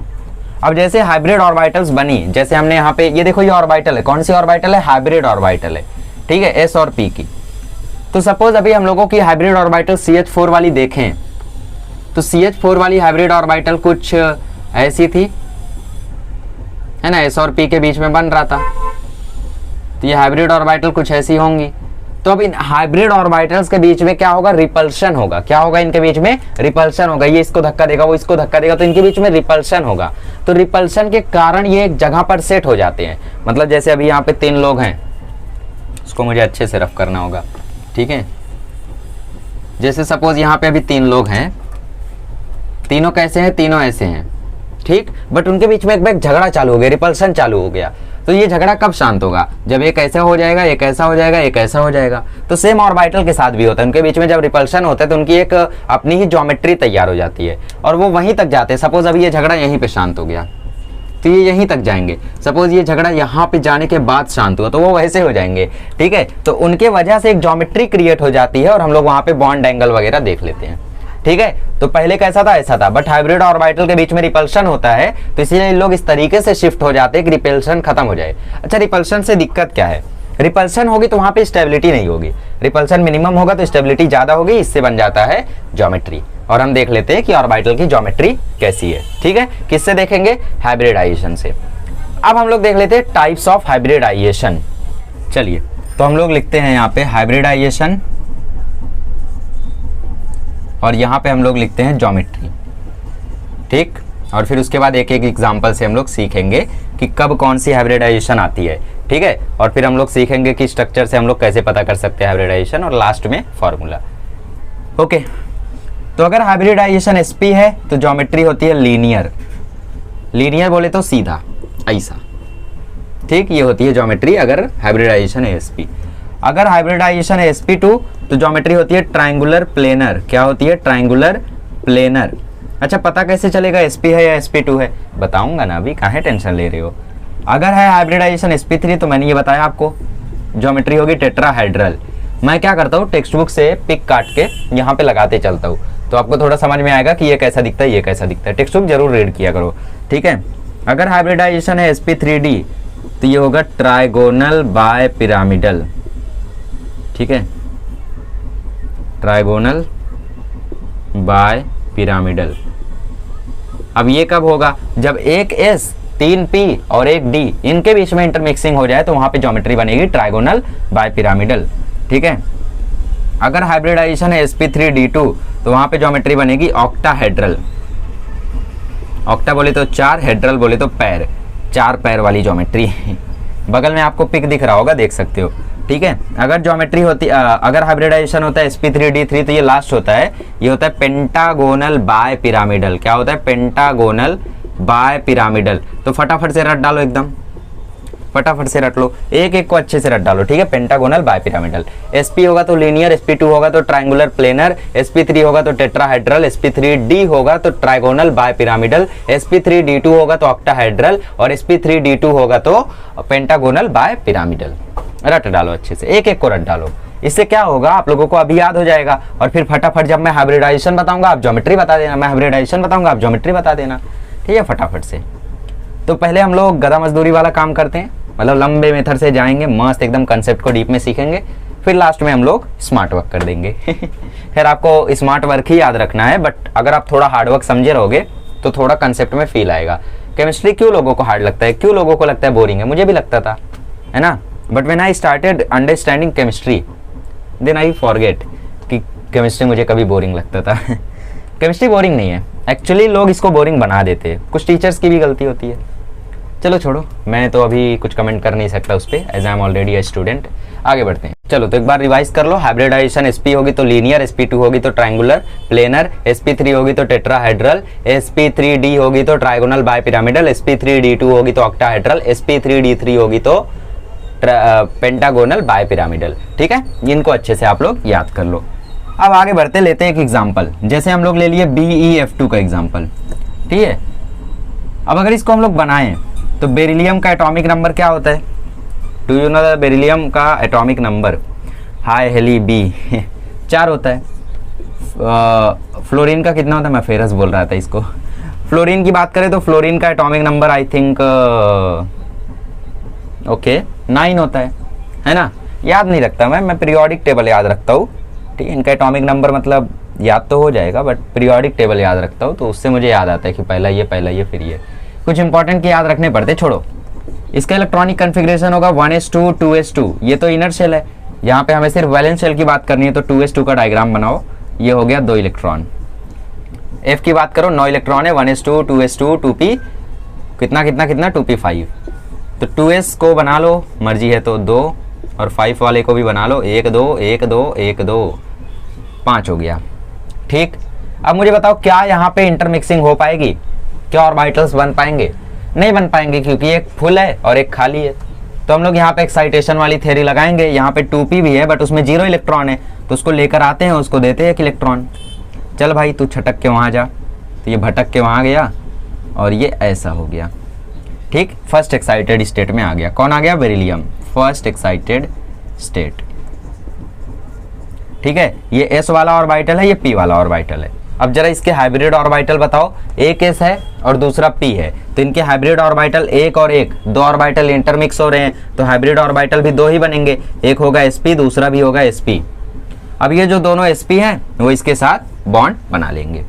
अब जैसे हाइब्रिड ऑर्बिटल्स बनी, जैसे हमने यहाँ पे ये देखो, ये ऑर्बिटल है, कौन सी ऑर्बिटल है? हाइब्रिड ऑर्बिटल है। ठीक है, s और p की। तो सपोज अभी हम लोगों की हाइब्रिड ऑर्बिटल CH4 वाली देखें, तो CH4 वाली हाइब्रिड ऑर्बिटल कुछ ऐसी थी, है ना, s और p के बीच में बन रहा था। तो ये हाइब्रिड ऑर्बिटल कुछ ऐसी होंगी। तो अब इन हाइब्रिड ऑर्बिटल्स के बीच में क्या होगा? रिपल्शन होगा। क्या होगा? इनके बीच में रिपल्शन होगा। ये इसको धक्का देगा, वो इसको धक्का देगा, तो इनके बीच में रिपल्शन होगा। तो रिपल्शन के कारण ये एक जगह पर सेट हो जाते हैं। मतलब जैसे अभी यहाँ पे 3 लोग हैं, उसको मुझे अच्छे से रफ करना होगा। ठीक है, जैसे सपोज यहाँ पे अभी 3 लोग हैं, तीनों कैसे हैं? तीनों ऐसे हैं। ठीक, बट उनके बीच में एक बैग झगड़ा चालू हो गया, रिपल्शन चालू हो गया। तो ये झगड़ा कब शांत होगा? जब एक ऐसा हो जाएगा, एक ऐसा हो जाएगा, एक ऐसा हो जाएगा। तो सेम ऑर्बिटल के साथ भी होता है, उनके बीच में जब रिपल्शन होता है तो उनकी एक अपनी ही ज्योमेट्री तैयार हो जाती है और वो वहीं तक जाते हैं। सपोज अभी ये झगड़ा यहीं पे शांत हो गया तो ये यहीं तक जाएंगे। सपोज ये झगड़ा यहाँ पे जाने के बाद शांत हुआ तो वो वैसे हो जाएंगे। ठीक है, तो उनके वजह से एक ज्योमेट्री क्रिएट हो जाती है और हम लोग वहाँ पे बॉन्ड एंगल वगैरह देख लेते हैं। ठीक है, तो पहले कैसा था? ऐसा था, बट हाइब्रिड ऑर्बिटल के बीच में रिपल्शन होता है तो इसलिए लोग इस तरीके से शिफ्ट हो जाते हैं कि रिपल्शन खत्म हो जाए। अच्छा, रिपल्शन से दिक्कत क्या है? रिपल्शन होगी तो वहां पे स्टेबिलिटी नहीं होगी, रिपल्शन मिनिमम होगा तो स्टेबिलिटी ज्यादा होगी, इससे बन जाता है ज्योमेट्री। और हम देख लेते हैं कि ऑर्बिटल की ज्योमेट्री कैसी है। ठीक है, किससे देखेंगे? हाइब्रिडाइजेशन से। अब हम लोग देख लेते हैं टाइप्स ऑफ हाइब्रिडाइजेशन। चलिए, तो हम लोग लिखते हैं यहाँ पे हाइब्रिडाइजेशन और यहाँ पे हम लोग लिखते हैं ज्योमेट्री। ठीक, और फिर उसके बाद एक एक एग्जांपल से हम लोग सीखेंगे कि कब कौन सी हाइब्रिडाइजेशन आती है। ठीक है, और फिर हम लोग सीखेंगे कि स्ट्रक्चर से हम लोग कैसे पता कर सकते हैं हाइब्रिडाइजेशन, और लास्ट में फॉर्मूला। ओके, तो अगर हाइब्रिडाइजेशन sp है तो ज्योमेट्री होती है लीनियर। लीनियर बोले तो सीधा ऐसा। ठीक, ये होती है ज्योमेट्री अगर हाइब्रिडाइजेशन है sp। अगर हाइब्रिडाइजेशन है sp2 तो ज्योमेट्री होती है ट्रायंगुलर प्लेनर। क्या होती है? Triangular planar. अच्छा, पता कैसे चलेगा sp है या sp2 है? बताऊंगा ना, अभी काहे टेंशन ले रहे हो। अगर है हाइब्रिडाइजेशन sp3 तो मैंने ये बताया आपको, ज्योमेट्री होगी टेट्राहेड्रल। मैं क्या करता हूँ, टेक्स्ट बुक से पिक काट के यहाँ पे लगाते चलता हूँ तो आपको थोड़ा समझ में आएगा कि ये कैसा दिखता है, ये कैसा दिखता है। टेक्स्ट बुक जरूर रीड किया करो। ठीक है, अगर हाइब्रिडाइजेशन है sp3d तो ये होगा ट्राइगोनल बाय पिरामिडल। ठीक है, ट्राइगोनल बाय पिरामिडल। अब ये कब होगा? जब एक s 3p और एक d इनके बीच में इंटरमिक्सिंग हो जाए तो वहां पे ज्योमेट्री बनेगी ट्राइगोनल बाइपिरामिडल। ठीक है, अगर हाइब्रिडाइजेशन है sp3d2 तो वहां पे ज्योमेट्री बनेगी ऑक्टाहेड्रल। ऑक्टा बोले तो 4, हेड्रल बोले तो पैर, 4 पैर वाली ज्योमेट्री। बगल में आपको पिक दिख रहा होगा, देख सकते हो। ठीक है, अगर ज्योमेट्री होती अगर हाइब्रिडाइजेशन होता है sp3d3 तो ये लास्ट होता है, ये होता है पेंटागोनल बाइपिरामिडल। क्या होता है? Pentagonal bipyramidal. तो फटाफट से रट डालो, एकदम फटाफट से रट लो, एक एक को अच्छे से रट डालो। ठीक है, पेंटागोनल बाइपिरामिडल। sp होगा तो लीनियर, sp2 होगा तो ट्रायंगुलर प्लेनर, sp3 होगा तो टेट्राहेड्रल, sp3d होगा तो ट्राइगोनल बाइपिरामिडल, sp3d2 होगा तो ऑक्टाहेड्रल और sp3d2 होगा तो पेंटागोनल बाइपिरामिडल। रट डालो अच्छे से, एक एक को रट डालो। इससे क्या होगा, आप लोगों को अभी याद हो जाएगा और फिर फटाफट जब मैं हाइब्रिडाइजेशन बताऊंगा आप ज्योमेट्री बता देना, मैं हाइब्रिडाइजेशन बताऊंगा आप ज्योमेट्री बता देना। ठीक है, फटाफट से। तो पहले हम लोग गधा मजदूरी वाला काम करते हैं, मतलब लंबे मेथड से जाएंगे, मस्त एकदम कंसेप्ट को डीप में सीखेंगे, फिर लास्ट में हम लोग स्मार्ट वर्क कर देंगे। फिर आपको स्मार्ट वर्क ही याद रखना है, बट अगर आप थोड़ा हार्ड वर्क समझे रहोगे तो थोड़ा कंसेप्ट में फील आएगा। केमिस्ट्री क्यों लोगों को हार्ड लगता है, क्यों लोगों को लगता है बोरिंग है, मुझे भी लगता था, है ना। But when I started understanding chemistry then I forget कि केमिस्ट्री मुझे कभी बोरिंग लगता था। केमिस्ट्री बोरिंग नहीं है, एक्चुअली लोग इसको बोरिंग बना देते हैं, कुछ टीचर्स की भी गलती होती है। चलो छोड़ो, मैं तो अभी कुछ कमेंट कर नहीं सकता उस पर, as I am already a student. आगे बढ़ते हैं। चलो तो एक बार रिवाइज कर लो। हाइब्रिडाइजेशन sp होगी तो लीनियर, sp2 होगी तो ट्रायंगुलर प्लेनर, sp3 होगी तो टेट्राहेड्रल, sp3d होगी तो ट्राइगोनल बाइपिरामिडल, sp3d2 होगी तो ऑक्टाहेड्रल, sp3d3 होगी तो पेंटागोनल बाइपिरामिडल। ठीक है, इनको अच्छे से आप लोग याद कर लो। अब आगे बढ़ते, लेते हैं एक एग्जाम्पल। जैसे हम लोग ले लिए BeF2 का एग्जाम्पल। ठीक है, अब अगर इसको हम लोग बनाएं तो बेरिलियम का एटॉमिक नंबर क्या होता है? Do you know the beryllium का एटॉमिक नंबर? हाई हेली बी 4 होता है। फ्लोरीन का कितना होता है? मैं फेरस बोल रहा था इसको। फ्लोरीन की बात करें तो फ्लोरीन का एटॉमिक नंबर आई थिंक 9 होता है ना। याद नहीं रखता मैं पीरियोडिक टेबल याद रखता हूँ। ठीक है, इनका एटॉमिक नंबर मतलब याद तो हो जाएगा, बट पीरियोडिक टेबल याद रखता हूँ, तो उससे मुझे याद आता है कि पहला ये फिर ये। कुछ इंपॉर्टेंट के याद रखने पड़ते। छोड़ो, इसका इलेक्ट्रॉनिक कन्फिग्रेशन होगा 1s2 2s2। ये तो इनर शेल है, यहाँ पे हमें सिर्फ वैलेंस शेल की बात करनी है, तो 2s2 का डायग्राम बनाओ। ये हो गया 2 इलेक्ट्रॉन। F की बात करो, 9 इलेक्ट्रॉन है, 1s2 2s2 2p कितना 2p5। तो 2s को बना लो, मर्जी है तो 2, और 5 वाले को भी बना लो, 1 2 1 2 1 2 5 हो गया। ठीक, अब मुझे बताओ क्या यहाँ पे इंटरमिक्सिंग हो पाएगी? क्या ऑर्बिटल्स बन पाएंगे? नहीं बन पाएंगे, क्योंकि एक फुल है और एक खाली है। तो हम लोग यहाँ पे एक्साइटेशन वाली थ्योरी लगाएंगे। यहाँ पे 2p भी है बट उसमें 0 इलेक्ट्रॉन है, तो उसको लेकर आते हैं, उसको देते हैं 1 इलेक्ट्रॉन। चल भाई तू छटक के वहाँ जा, तो ये भटक के वहाँ गया और ये ऐसा हो गया। ठीक, फर्स्ट एक्साइटेड स्टेट में आ गया। कौन आ गया? Beryllium, first excited state. ठीक है, ये s वाला ऑर्बिटल है, ये p वाला ऑर्बिटल है। अब जरा इसके हाइब्रिड ऑर्बिटल बताओ। एक s है और दूसरा p है, तो इनके हाइब्रिड ऑर्बिटल 1 और 1, 2 ऑर्बिटल इंटरमिक्स हो रहे हैं, तो हाइब्रिड ऑर्बिटल भी 2 ही बनेंगे। एक होगा sp, दूसरा भी होगा sp। अब ये जो दोनों sp हैं वो इसके साथ बॉन्ड बना लेंगे।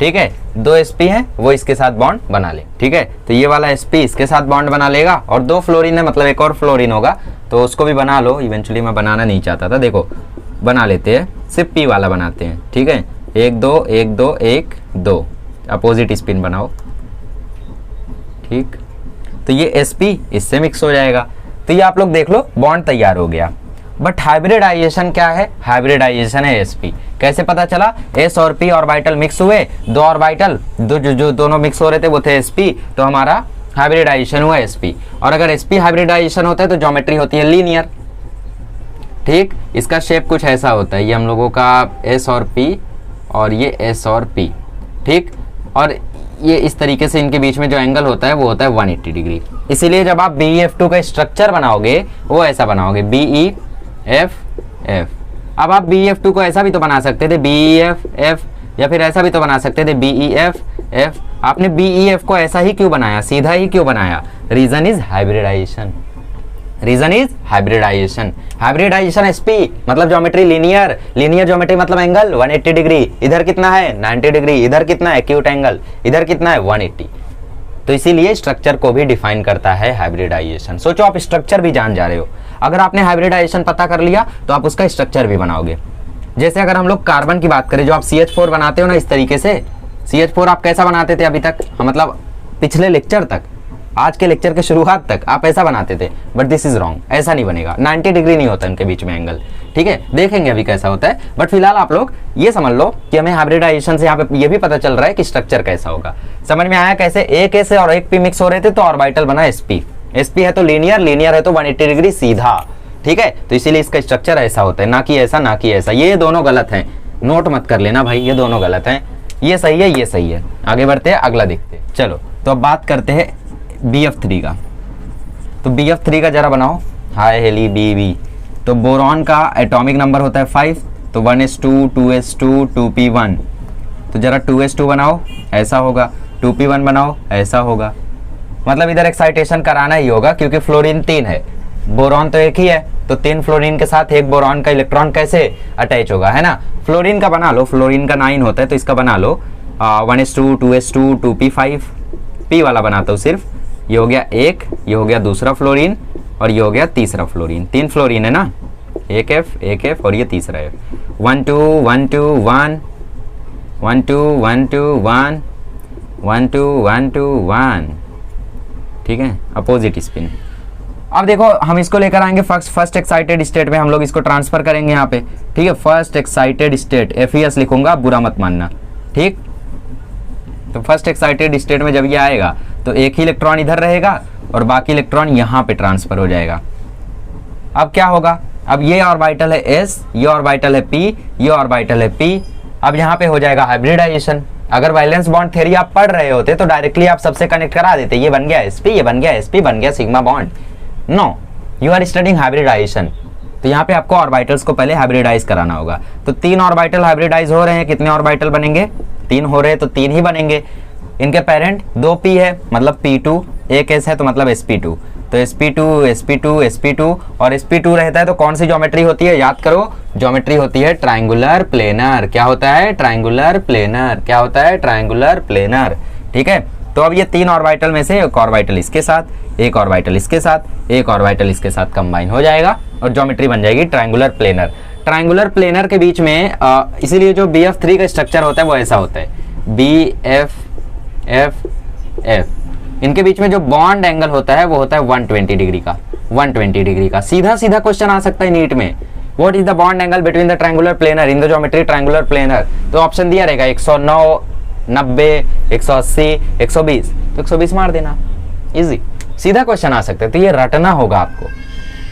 ठीक है, 2 sp हैं वो इसके साथ बॉन्ड बना ले। ठीक है, तो ये वाला sp इसके साथ बॉन्ड बना लेगा, और 2 फ्लोरीन है, मतलब एक और फ्लोरीन होगा, तो उसको भी बना लो। इवेंचुअली मैं बनाना नहीं चाहता था, देखो बना लेते हैं, सिर्फ p वाला बनाते हैं। ठीक है, 1 2 1 2 1 2 अपोजिट स्पिन बनाओ। ठीक, तो ये sp इससे मिक्स हो जाएगा, तो ये आप लोग देख लो बॉन्ड तैयार हो गया। बट हाइब्रिडाइजेशन क्या है? हाइब्रिडाइजेशन है sp। कैसे पता चला? s और p ऑर्बिटल मिक्स हुए, 2 ऑर्बिटल जो दोनों मिक्स हो रहे थे वो थे sp, तो हमारा हाइब्रिडाइजेशन हुआ sp। और अगर sp हाइब्रिडाइजेशन होता है तो ज्योमेट्री होती है लीनियर। ठीक, इसका शेप कुछ ऐसा होता है, ये हम लोगों का s और p और ये s और p। ठीक, और ये इस तरीके से इनके बीच में जो एंगल होता है वो होता है 180 डिग्री। इसीलिए जब आप BeF2 का स्ट्रक्चर बनाओगे वो ऐसा बनाओगे, BeF। अब आप BeF2 को ऐसा भी तो बना सकते थे, BeF, या फिर ऐसा भी तो बना सकते थे, BeF। आपने BeF को ऐसा ही क्यों बनाया, सीधा ही क्यों बनाया? Reason is hybridization. Reason is hybridization. Hybridization sp मतलब ज्योमेट्री लीनियर, लीनियर ज्योमेट्री मतलब एंगल 180 डिग्री। इधर कितना है? 90 डिग्री। इधर कितना है? Acute angle. इधर कितना है? 180। तो इसीलिए स्ट्रक्चर को भी डिफाइन करता है हाइब्रिडाइजेशन। सोचो आप स्ट्रक्चर भी जान जा रहे हो, अगर आपने हाइब्रिडाइजेशन पता कर लिया तो आप उसका स्ट्रक्चर भी बनाओगे। जैसे अगर हम लोग कार्बन की बात करें, जो आप CH4 बनाते हो ना इस तरीके से, CH4 आप कैसा बनाते थे अभी तक, मतलब पिछले लेक्चर तक, आज के लेक्चर के शुरुआत तक आप ऐसा बनाते थे, बट दिस इज रॉन्ग, ऐसा नहीं बनेगा, 90 डिग्री नहीं होता इनके बीच में एंगल, ठीक है, देखेंगे अभी कैसा होता है। बट फिलहाल आप लोग ये समझ लो कि हमें हाइब्रिडाइजेशन से यहाँ पे ये भी पता चल रहा है कि स्ट्रक्चर कैसा होगा। समझ में आया कैसे? एक S और एक P मिक्स हो रहे थे तो ऑर्बिटल बना sp, sp है तो लीनियर, लीनियर है तो 180 डिग्री सीधा, ठीक है, तो इसीलिए इसका स्ट्रक्चर ऐसा होता है, ना कि ऐसा ना कि ऐसा। ये दोनों गलत हैं, नोट मत कर लेना भाई, ये दोनों गलत हैं, ये सही है, ये सही है। आगे बढ़ते हैं, अगला देखते हैं। चलो तो अब बात करते हैं BF3 का। तो BF3 का जरा बनाओ, हाय हेली BB। तो बोरॉन का एटॉमिक नंबर होता है 5, तो 1s2 2s2 2p1, तो जरा 2s2 बनाओ, ऐसा होगा, 2p1 बनाओ, ऐसा होगा। मतलब इधर एक्साइटेशन कराना ही होगा क्योंकि फ्लोरीन 3 है, बोरॉन तो एक ही है, तो 3 फ्लोरीन के साथ एक बोरॉन का इलेक्ट्रॉन कैसे अटैच होगा, है ना। फ्लोरीन का बना लो, फ्लोरीन का 9 होता है तो इसका बना लो 1s2 2s2 2p5, p वाला बनाता हूँ सिर्फ। ये हो गया एक, ये हो गया दूसरा फ्लोरीन और ये हो गया तीसरा फ्लोरीन, 3 फ्लोरीन है ना, एक F और ये तीसरा F। 1 2 1 2 1 1 2 1 2 1 1 2 1 2 1, ठीक है, अपोजिट स्पिन। अब देखो हम इसको लेकर आएंगे फर्स्ट एक्साइटेड स्टेट में, हम लोग इसको ट्रांसफर करेंगे यहाँ पे, ठीक है। फर्स्ट एक्साइटेड स्टेट, FES लिखूंगा, बुरा मत मानना, ठीक। तो फर्स्ट एक्साइटेड स्टेट में जब ये आएगा तो एक ही इलेक्ट्रॉन इधर रहेगा और बाकी इलेक्ट्रॉन यहाँ पे ट्रांसफर हो जाएगा। अब क्या होगा, अब ये ऑर्बिटल है S, ये ऑर्बिटल है P, ये ऑर्बिटल है P। अब यहाँ पे हो जाएगा हाइब्रिडाइजेशन। अगर वैलेंस बॉन्ड थ्योरी आप पढ़ रहे होते तो डायरेक्टली आप सबसे कनेक्ट करा देते, ये बन गया sp, ये बन गया sp, बन गया sigma bond. No, you are studying hybridization, तो यहाँ पे आपको ऑर्बिटल्स को पहले हाइब्रिडाइज कराना होगा। तो 3 ऑर्बिटल हाइब्रिडाइज हो रहे हैं, कितने ऑर्बिटल बनेंगे, 3 हो रहे हैं तो 3 ही बनेंगे। इनके पेरेंट 2p है मतलब p2, एक s है तो मतलब sp2, तो sp2 sp2 sp2 और sp2 रहता है तो कौन सी ज्योमेट्री होती है, याद करो, ज्योमेट्री होती है ट्रायंगुलर प्लेनर। क्या होता है, ट्रायंगुलर प्लेनर। क्या होता है, ट्रायंगुलर प्लेनर, ठीक है। तो अब ये 3 ऑर्बिटल में से एक ऑर्बिटल इसके साथ, एक ऑर्बिटल इसके साथ, एक ऑर्बिटल इसके साथ कंबाइन हो जाएगा और ज्योमेट्री बन जाएगी ट्रायंगुलर प्लेनर। ट्रायंगुलर प्लेनर के बीच में इसीलिए जो BF3 का स्ट्रक्चर होता है वो ऐसा होता है, BF F F। इनके बीच में जो बॉन्ड एंगल होता है वो होता है 120 डिग्री का, 120 डिग्री का। सीधा सीधा क्वेश्चन आ सकता है नीट में, what is the bond angle between the triangular planar in the geometry triangular planar. तो ऑप्शन दिया रहेगा 109, 90, 180, 120, तो 120 मार देना, इजी, सीधा क्वेश्चन आ सकता है। तो ये रटना होगा आपको,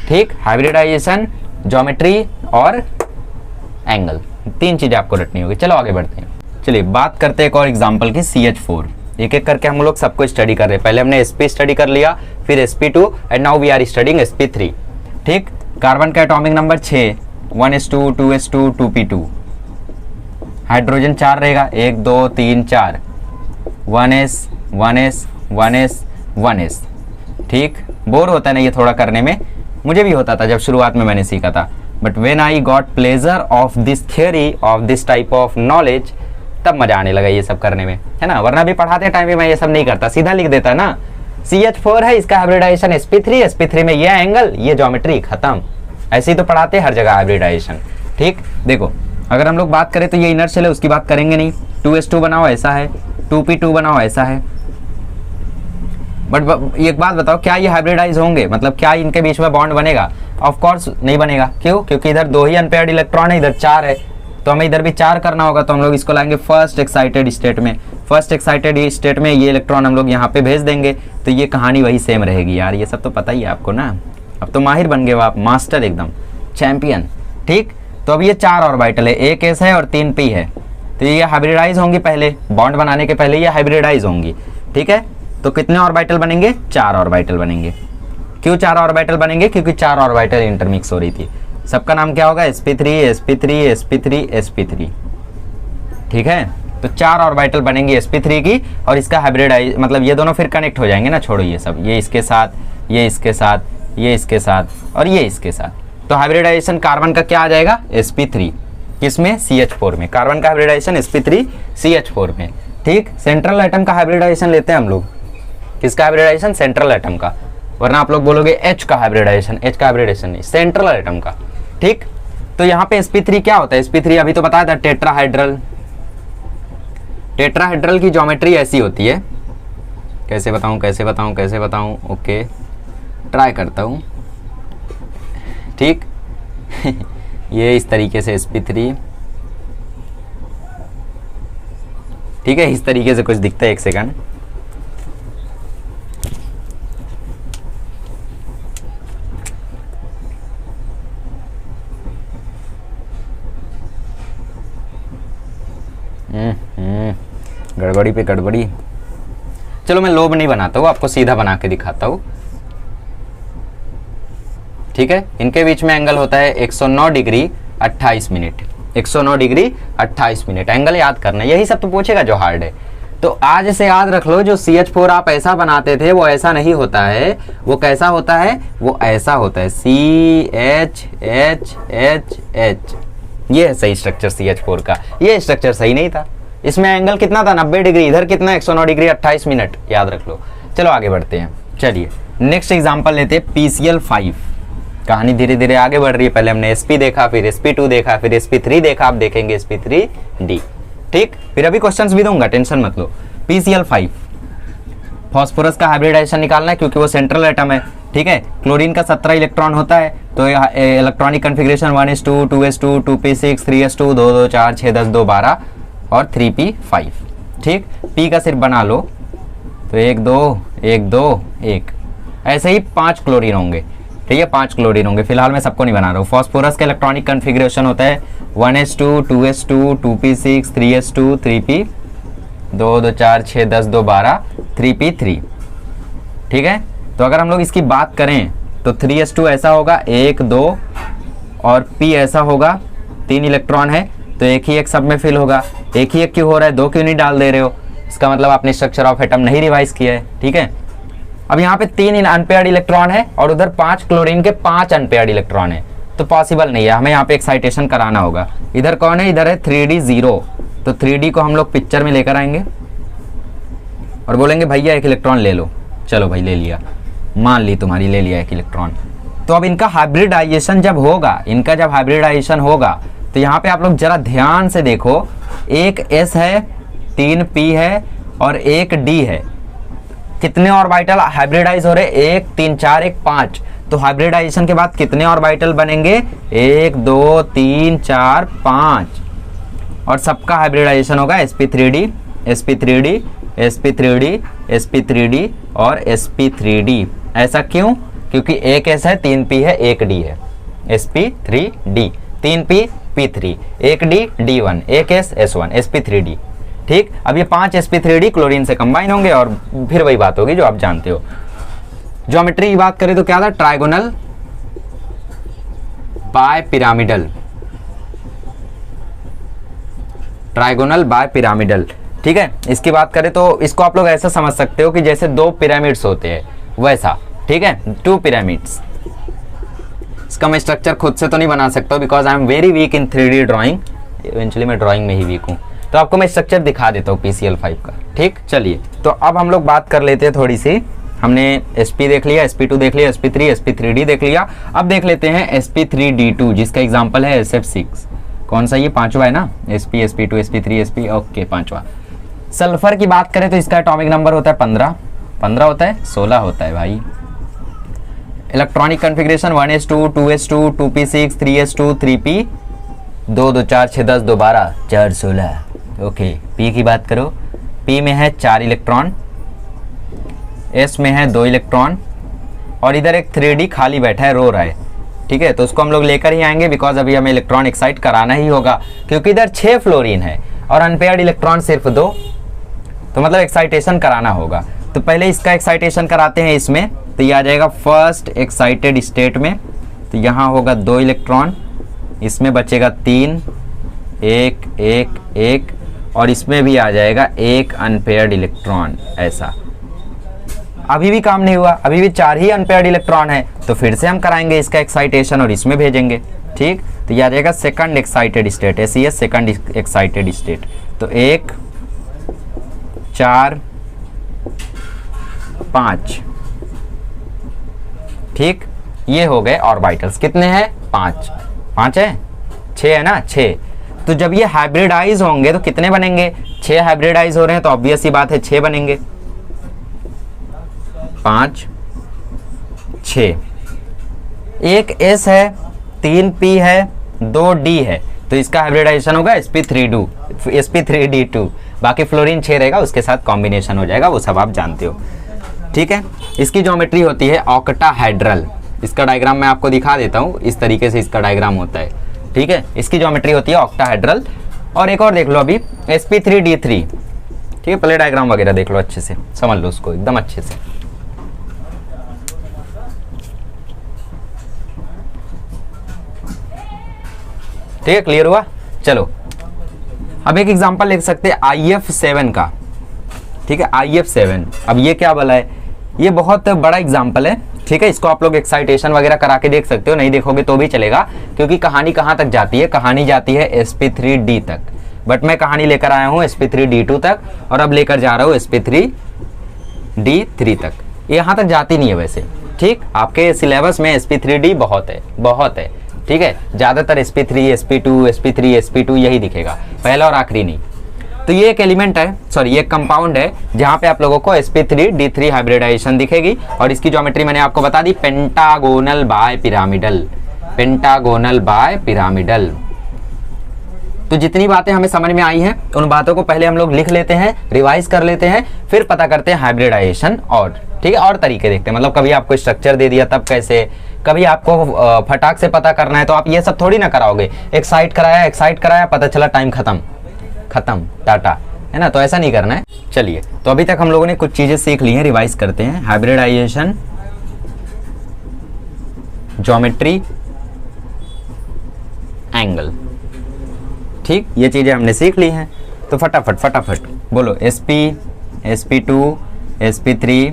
ठीक। हाइब्रिडाइजेशन, ज्योमेट्री और एंगल, 3 चीजें आपको रटनी होगी। चलो आगे बढ़ते हैं। चलिए बात करते हैं एक और एग्जांपल की, CH4। एक एक करके हम लोग सबको स्टडी कर रहे हैं। पहले हमने sp स्टडी कर लिया, फिर sp2 and now we are studying sp3, ठीक। कार्बन का atomic number 6, 1s2 2s2 2p2, hydrogen 4 रहेगा, 1 2 3 4, 1s 1s 1s 1s, ठीक। बोर होता है ना ये थोड़ा करने में, मुझे भी होता था जब शुरुआत में मैंने सीखा था, but when I got pleasure of this theory of this type of knowledge, तब मजा आने लगा ये सब करने में, है ना। वरना भी पढ़ाते टाइम में मैं ये सब नहीं करता, सीधा लिख देता ना, CH4 है, इसका हाइब्रिडाइजेशन sp3, sp3 में ये एंगल, ये ज्योमेट्री, खत्म। ऐसे ही तो पढ़ाते हर जगह हाइब्रिडाइजेशन, ठीक। देखो अगर हम लोग बात करें तो ये इनर शेल है, उसकी बात करेंगे नहीं। 2s2 बनाओ, ऐसा है, 2p2 बनाओ, ऐसा है। बट एक बात बताओ, क्या ये हाइब्रिडाइज होंगे, मतलब क्या इनके बीच में बॉन्ड बनेगा? ऑफ कोर्स नहीं बनेगा। क्यों? क्योंकि इधर 2 ही अनपेयर्ड इलेक्ट्रॉन है, इधर 4 है, तो हमें इधर भी 4 करना होगा। तो हम लोग इसको लाएंगे फर्स्ट एक्साइटेड स्टेट में। फर्स्ट एक्साइटेड स्टेट में ये इलेक्ट्रॉन हम लोग यहाँ पे भेज देंगे, तो ये कहानी वही सेम रहेगी यार, ये सब तो पता ही है आपको ना। अब तो माहिर बन गए हो आप, मास्टर एकदम, चैंपियन, ठीक। तो अब ये 4 ऑर्बिटल है, एक s है और 3 p है, तो ये हाइब्रिडाइज होंगी पहले, बॉन्ड बनाने के पहले ये हाइब्रिडाइज होंगी, ठीक है। तो कितने ऑर्बिटल बनेंगे? 4 ऑर्बिटल बनेंगे। क्यों 4 ऑर्बिटल बनेंगे? क्योंकि 4 ऑर्बिटल इंटरमिक्स हो रही थी। सबका नाम क्या होगा? sp3 sp3 sp3 sp3, ठीक है। तो 4 ऑर्बिटल बनेंगी sp3 की, और इसका हाइब्रिडाइज मतलब ये दोनों फिर कनेक्ट हो जाएंगे ना, छोड़ो ये सब, ये इसके साथ, ये इसके साथ, ये इसके साथ और ये इसके साथ। तो हाइब्रिडाइजेशन कार्बन का क्या आ जाएगा? sp3, किसमें? CH4 में। कार्बन का हाइब्रिडाइजेशन sp3 CH4 में, ठीक। सेंट्रल एटम का हाइब्रिडाइजेशन लेते हैं हम लोग, किसका हाइब्रिडाइजेशन? सेंट्रल एटम का। वरना आप लोग बोलोगे H का हाइब्रिडाइजेशन, H का हाइब्रिडाइजेशन नहीं, सेंट्रल एटम का। ठीक, तो यहाँ पे sp3 क्या होता है? sp3 अभी तो बताया था टेट्राहाइड्रल। टेट्राहाइड्रल की ज्योमेट्री ऐसी होती है, कैसे बताऊं? ओके, ट्राई करता हूँ। ठीक ये इस तरीके से sp3, ठीक है, इस तरीके से कुछ दिखता है। एक सेकंड, गड़बड़ी पे गड़बड़ी। चलो मैं लोब नहीं बनाता हूँ, आपको सीधा बना के दिखाता हूँ। ठीक है, इनके बीच में एंगल होता है 109 degree 28 minute. 109 degree 28 minute angle याद करना, यही सब तो पूछेगा जो हार्ड है। तो आज से याद रख लो, जो CH4 आप ऐसा बनाते थे वो ऐसा नहीं होता है। वो कैसा होता है? वो ऐसा होता है, CH ये है सही स्ट्रक्चर CH4 का। ये स्ट्रक्चर सही नहीं था, इसमें एंगल कितना था? 90 डिग्री। इधर कितना? 109 डिग्री 28 मिनट, याद रख लो। चलो आगे बढ़ते हैं। चलिए नेक्स्ट एग्जांपल लेते हैं, PCl5। कहानी धीरे धीरे आगे बढ़ रही है। पहले हमने sp देखा, फिर sp2 देखा, फिर sp3 देखा, आप देखेंगे sp3d। ठीक, फिर अभी क्वेश्चंस भी दूंगा, टेंशन मत लो। PCl5 फास्फोरस का हाइब्रिडाइजेशन निकालना है क्योंकि वो सेंट्रल एटम है। ठीक है, क्लोरीन का 17 इलेक्ट्रॉन होता है, तो electronic configuration 1s2 2s2 2p6 3s2 2 2 4 6 10 2 12 और 3p5। ठीक, p का सिर्फ बना लो, तो 1 2 1 2 1, ऐसे ही 5 क्लोरीन होंगे। ठीक है, 5 क्लोरीन होंगे। फिलहाल मैं सबको नहीं बना रहा हूँ। फास्फोरस का इलेक्ट्रॉनिक कन्फिग्रेशन होता है 1s2 2s2 2p6 3s2 3p 2 2 4 6 10 2 12 3p3। ठीक है, तो अगर हम लोग इसकी बात करें तो 3s2 ऐसा होगा 1 2 और p ऐसा होगा, 3 इलेक्ट्रॉन है तो एक ही एक सब में फिल होगा। एक ही एक क्यों हो रहा है? 2 क्यों नहीं डाल दे रहे हो? इसका मतलब आपने स्ट्रक्चर ऑफ एटम नहीं रिवाइज किया है। ठीक है, अब यहाँ पे 3 अनपेयर्ड इलेक्ट्रॉन है और उधर 5 क्लोरीन के 5 अनपेयर्ड इलेक्ट्रॉन है, तो पॉसिबल नहीं है। हमें यहाँ पे एक्साइटेशन कराना होगा। इधर कौन है? इधर है 3d 0, तो 3d को हम लोग पिक्चर में लेकर आएंगे और बोलेंगे भैया एक इलेक्ट्रॉन ले लो। चलो भाई ले लिया, मान ली तुम्हारी, ले लिया एक इलेक्ट्रॉन। तो अब इनका हाइब्रिडाइजेशन जब होगा, तो यहाँ पे आप लोग जरा ध्यान से देखो, एक s है, 3 p है और एक d है। कितने ऑर्बिटल हाइब्रिडाइज हो रहे? 1 3 4 1 5। तो हाइब्रिडाइजेशन के बाद कितने ऑर्बिटल बनेंगे? 1 2 3 4 5, और सबका हाइब्रिडाइजेशन होगा sp3d sp3d sp3d sp3d और sp3d। ऐसा क्यों? क्योंकि एक s है, 3 p है, एक d है, sp3d, 3 p p3, एक d d1, एक s s1 sp3d। ठीक, अब ये 5 sp3d क्लोरीन से कंबाइन होंगे और फिर वही बात होगी जो आप जानते हो। ज्योमेट्री की बात करें तो क्या था? Trigonal bipyramidal, trigonal bipyramidal. ठीक है, इसकी बात करें तो इसको आप लोग ऐसा समझ सकते हो कि जैसे 2 पिरामिड्स होते हैं वैसा। ठीक है, 2 पिरामिड्स। इसका मैं स्ट्रक्चर खुद से तो नहीं बना सकता because I am very weak in 3D drawing. Eventually मैं ड्राइंग में ही वीक हूँ, तो आपको मैं स्ट्रक्चर दिखा देता हूँ PCl5 का। ठीक, चलिए तो अब हम लोग बात कर लेते हैं थोड़ी सी। हमने sp देख लिया, sp2 देख लिया, sp3 sp3d देख लिया। अब देख लेते हैं sp3d2 जिसका एग्जांपल है SF6। कौन सा? ये 5वां है ना, sp sp2 sp3 sp, okay 5वां। सल्फर की बात करें तो इसका एटॉमिक नंबर होता है 15 होता है, 16 होता है भाई। Electronic configuration 1s2 2s2 2p6 3s2 3p 2 2 4 6 10 2 12 4 16। Okay, p की बात करो, p में है 4 इलेक्ट्रॉन, s में है 2 इलेक्ट्रॉन और इधर एक 3d खाली बैठा है, रो रहा है। ठीक है, तो उसको हम लोग लेकर ही आएंगे बिकॉज अभी हमें इलेक्ट्रॉन एक्साइट कराना ही होगा क्योंकि इधर 6 फ्लोरीन है और अनपेयर्ड इलेक्ट्रॉन सिर्फ 2, तो मतलब एक्साइटेशन कराना होगा। तो पहले इसका एक्साइटेशन कराते हैं इसमें, तो ये आ जाएगा फर्स्ट एक्साइटेड स्टेट में, तो यहाँ होगा 2 इलेक्ट्रॉन, इसमें बचेगा 3 1 1 1 और इसमें भी आ जाएगा 1 अनपेयर्ड इलेक्ट्रॉन। ऐसा अभी भी काम नहीं हुआ, अभी भी 4 ही अनपेयर्ड इलेक्ट्रॉन है, तो फिर से हम कराएंगे इसका एक्साइटेशन और इसमें भेजेंगे। ठीक, तो ये आ जाएगा second excited state, SES second excited state. तो 1 4 5। ठीक, ये हो गए ऑर्बिटल्स। कितने हैं? 5। 5 है, 6 है ना, 6। तो जब ये हाइब्रिडाइज होंगे तो कितने बनेंगे? 6 हाइब्रिडाइज हो रहे हैं तो ऑब्वियस सी बात है 6 बनेंगे। 5 6। एक S है, 3 P है, 2 D है, तो इसका हाइब्रिडाइजेशन होगा sp3d2। बाकी फ्लोरीन 6 रहेगा, उसके साथ कॉम्बिनेशन हो जाएगा, वो सब आप जानते हो। ठीक है, इसकी ज्योमेट्री होती है ऑक्टाहेड्रल। इसका डायग्राम मैं आपको दिखा देता हूँ, इस तरीके से इसका डायग्राम होता है। ठीक है, इसकी ज्योमेट्री होती है ऑक्टाहेड्रल। और एक और देख लो अभी, sp3d3। ठीक है, पहले डायग्राम वगैरह देख लो अच्छे से, समझ लो उसको एकदम अच्छे से। ठीक है, क्लियर हुआ? चलो अब एक एग्जांपल लिख सकते हैं IF7 का। ठीक है, IF7। अब ये क्या बोला है? ये बहुत बड़ा एग्जांपल है। ठीक है, इसको आप लोग एक्साइटेशन वगैरह करा के देख सकते हो, नहीं देखोगे तो भी चलेगा, क्योंकि कहानी कहाँ तक जाती है? कहानी जाती है sp3d तक, बट मैं कहानी लेकर आया हूँ sp3d2 तक, और अब लेकर जा रहा हूँ sp3d3 तक। यहाँ तक जाती नहीं है वैसे। ठीक, आपके सिलेबस में sp3d बहुत है, बहुत है। ठीक है, ज़्यादातर sp3, sp2, sp3, sp2 यही दिखेगा, पहला और आखिरी नहीं। तो ये एक एलिमेंट है, सॉरी ये एक कंपाउंड है, जहाँ पे आप लोगों को sp3d3 हाइब्रिडाइजेशन दिखेगी। और इसकी ज्योमेट्री मैंने आपको बता दी, pentagonal bipyramidal. Pentagonal bipyramidal. तो जितनी बातें हमें समझ में आई हैं, उन बातों को पहले हम लोग लिख लेते हैं, रिवाइज कर लेते हैं, फिर पता करते हैं हाइब्रिडाइजेशन। और ठीक है, और तरीके देखते हैं। मतलब कभी आपको स्ट्रक्चर दे दिया तब कैसे, कभी आपको फटाक से पता करना है तो आप ये सब थोड़ी ना कराओगे। एक्साइट कराया, पता चला टाइम खत्म, टाटा, है ना? तो ऐसा नहीं करना है। चलिए, तो अभी तक हम लोगों ने कुछ चीजें सीख ली हैं, रिवाइज करते हैं। Hybridization, geometry, angle. ठीक, ये चीजें हमने सीख ली हैं। तो फटाफट बोलो। sp, sp2, sp3,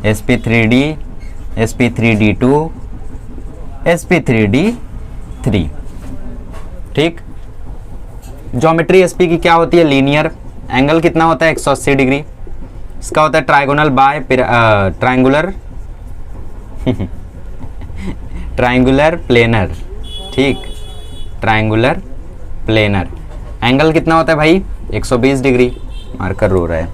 sp3d, sp3d2, sp3d3। ठीक, ज्योमेट्री sp की क्या होती है? लीनियर। एंगल कितना होता है? 180 डिग्री। इसका होता है trigonal bi triangular triangular planar. ठीक, ट्रायंगुलर प्लेनर। एंगल कितना होता है भाई? 120 डिग्री। मार्कर रो रहा है।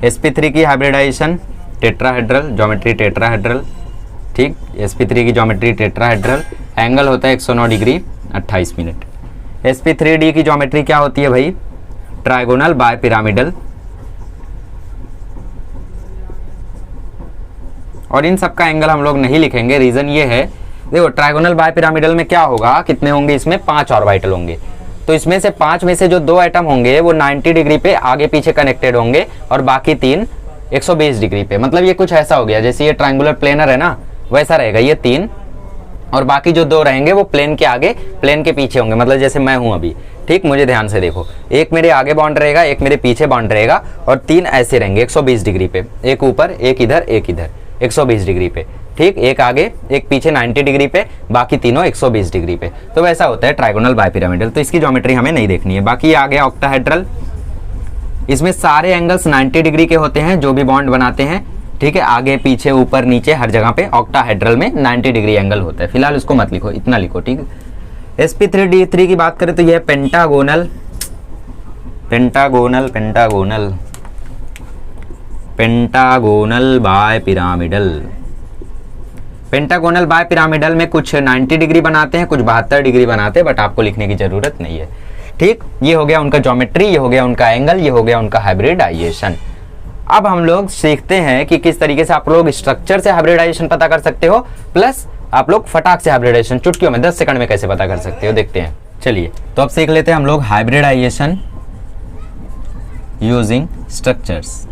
sp3 की हाइब्रिडाइजेशन टेट्राहेड्रल, ज्योमेट्री टेट्राहेड्रल। ठीक, sp3 की ज्योमेट्री टेट्राहेड्रल। एंगल होता है 109 डिग्री 28 मिनट। sp3d की ज्योमेट्री क्या होती है भाई? Trigonal bipyramidal. और इन सब का एंगल हम लोग नहीं लिखेंगे, रीजन ये है, देखो ट्राइगोनल बाय पिरामिडल में क्या होगा, कितने होंगे इसमें? 5 ऑर्बिटल होंगे। तो इसमें से 5 में से जो 2 एटम होंगे वो 90 डिग्री पे आगे पीछे कनेक्टेड होंगे, और बाकी 3 120 डिग्री पे। मतलब ये कुछ ऐसा हो गया, जैसे ये ट्रायंगुलर प्लेनर है ना, वैसा रहेगा ये 3, और बाकी जो 2 रहेंगे वो प्लेन के आगे प्लेन के पीछे होंगे। मतलब जैसे मैं हूं अभी। ठीक, मुझे ध्यान से देखो, एक मेरे आगे बॉन्ड रहेगा, एक मेरे पीछे बॉन्ड रहेगा, और 3 ऐसे रहेंगे 120 डिग्री पे, एक ऊपर, एक इधर, एक इधर, 120 डिग्री पे। ठीक, एक आगे एक पीछे 90 डिग्री पे, बाकी तीनों 120 डिग्री पे। तो वैसा होता है ट्राइगोनल बाय पिरामिडल। तो इसकी ज्योमेट्री हमें नहीं देखनी है। बाकी आ गया ऑक्टाहेड्रल। इसमें सारे एंगल्स 90 डिग्री के होते हैं जो भी बॉन्ड बनाते हैं। ठीक है, आगे पीछे ऊपर नीचे हर जगह पे ऑक्टाहेड्रल में 90 डिग्री एंगल होता है। फिलहाल इसको मत लिखो, इतना लिखो। ठीक है, sp3d3 की बात करें तो यह pentagonal bipyramidal. Pentagonal bipyramidal में कुछ 90 डिग्री बनाते हैं, कुछ 72 डिग्री बनाते हैं, बट आपको लिखने की जरूरत नहीं है। ठीक, ये हो गया उनका ज्योमेट्री, ये हो गया उनका एंगल, ये हो गया उनका हाइब्रिडाइजेशन। अब हम लोग सीखते हैं कि किस तरीके से आप लोग स्ट्रक्चर से हाइब्रिडाइजेशन पता कर सकते हो, प्लस आप लोग फटाक से हाइब्रिडाइजेशन चुटकियों में 10 सेकंड में कैसे पता कर सकते हो, देखते हैं। चलिए, तो अब सीख लेते हैं हम लोग हाइब्रिडाइजेशन यूजिंग स्ट्रक्चर्स।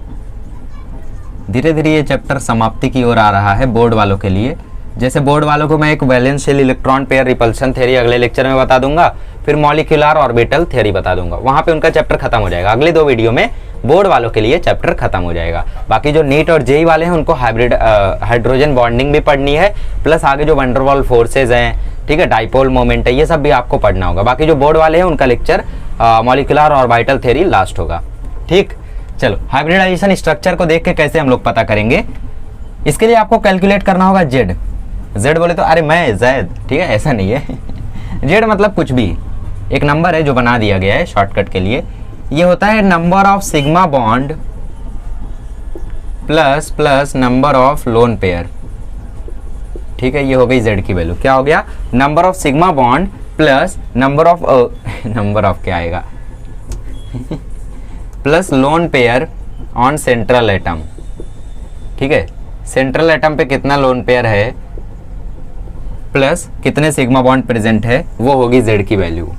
धीरे धीरे ये चैप्टर समाप्ति की ओर आ रहा है बोर्ड वालों के लिए। जैसे बोर्ड वालों को मैं एक valence shell electron pair repulsion theory अगले लेक्चर में बता दूंगा, फिर मॉलिक्यूलर ऑर्बिटल थ्योरी बता दूंगा, वहां पे उनका चैप्टर खत्म हो जाएगा। अगले 2 वीडियो में बोर्ड वालों के लिए चैप्टर खत्म हो जाएगा। बाकी जो नीट और जेई वाले हैं उनको हाइड्रोजन बॉन्डिंग भी पढ़नी है, प्लस आगे जो वंडरवॉल फोर्सेज हैं, ठीक है, डाइपोल मोमेंट है, ये सब भी आपको पढ़ना होगा। बाकी जो बोर्ड वाले हैं उनका lecture molecular orbital theory last होगा। ठीक, चलो हाइब्रिडाइजेशन स्ट्रक्चर को देख के कैसे हम लोग पता करेंगे, इसके लिए आपको कैलकुलेट करना होगा जेड। जेड बोले तो अरे मैं जैद, ठीक है, ऐसा नहीं है जेड मतलब कुछ भी एक नंबर है जो बना दिया गया है शॉर्टकट के लिए। ये होता है number of sigma bond plus plus number of lone pair, ठीक है। ये हो गई जेड की वैल्यू, क्या हो गया, number of sigma bond plus number of number of क्या आएगा plus lone pair on central atom, ठीक है। सेंट्रल एटम पे कितना लोन पेयर है प्लस कितने सिग्मा बॉन्ड प्रेजेंट है, वो होगी जेड की वैल्यू।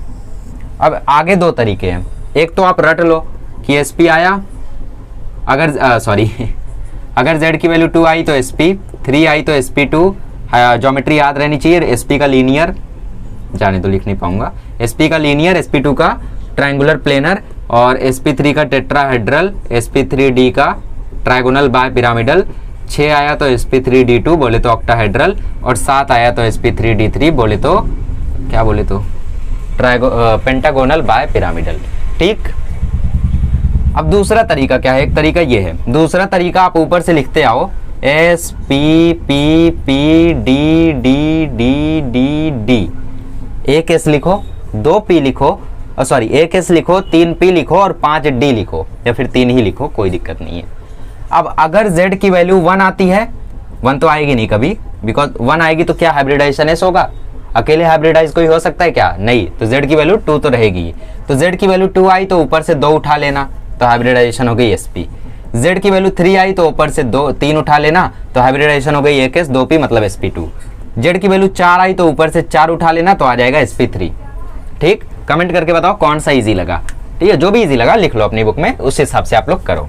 अब आगे दो तरीके हैं, एक तो आप रट लो कि sp आया, अगर सॉरी अगर z की वैल्यू 2 आई तो sp, 3 आई तो sp2, ज्योमेट्री याद रहनी चाहिए, sp का लीनियर, जाने तो लिख नहीं पाऊंगा, sp का लीनियर, sp2 का ट्रायंगुलर प्लेनर और sp3 का टेट्राहेड्रल, sp3d का ट्रायगोनल बाय पिरामिडल, 6 आया तो sp3d2 बोले तो ऑक्टाहेड्रल, और 7 आया तो sp3d3 बोले तो क्या बोले तो पेंटागोनल बाय पिरामिडल, ठीक। अब दूसरा तरीका क्या है, एक तरीका ये है, दूसरा तरीका आप ऊपर से लिखते आओ S P P P D D D D D, एक एस लिखो, 2 पी लिखो, सॉरी एक एस लिखो, 3 पी लिखो और 5 डी लिखो, या फिर 3 ही लिखो, कोई दिक्कत नहीं है। अब अगर z की वैल्यू 1 आती है, 1 तो आएगी नहीं कभी, बिकॉज 1 आएगी तो क्या हाइब्रिडाइजेशन एस होगा, अकेले हाइब्रिडाइज कोई हो सकता है क्या, नहीं, तो z की वैल्यू 2 तो रहेगी। तो z की वैल्यू 2 आई तो ऊपर से 2 उठा लेना, तो हाइब्रिडाइजेशन हो गई sp। z की वैल्यू 3 आई तो ऊपर से 3 उठा लेना, तो हाइब्रिडाइजेशन हो गई 1s, 2p मतलब sp2। z की वैल्यू 4 आई तो ऊपर से 4 उठा लेना, तो आ जाएगा sp3, ठीक। कमेंट करके बताओ कौन सा इजी लगा, ठीक है, जो भी इजी लगा लिख लो अपनी बुक में, उस हिसाब से आप लोग करो।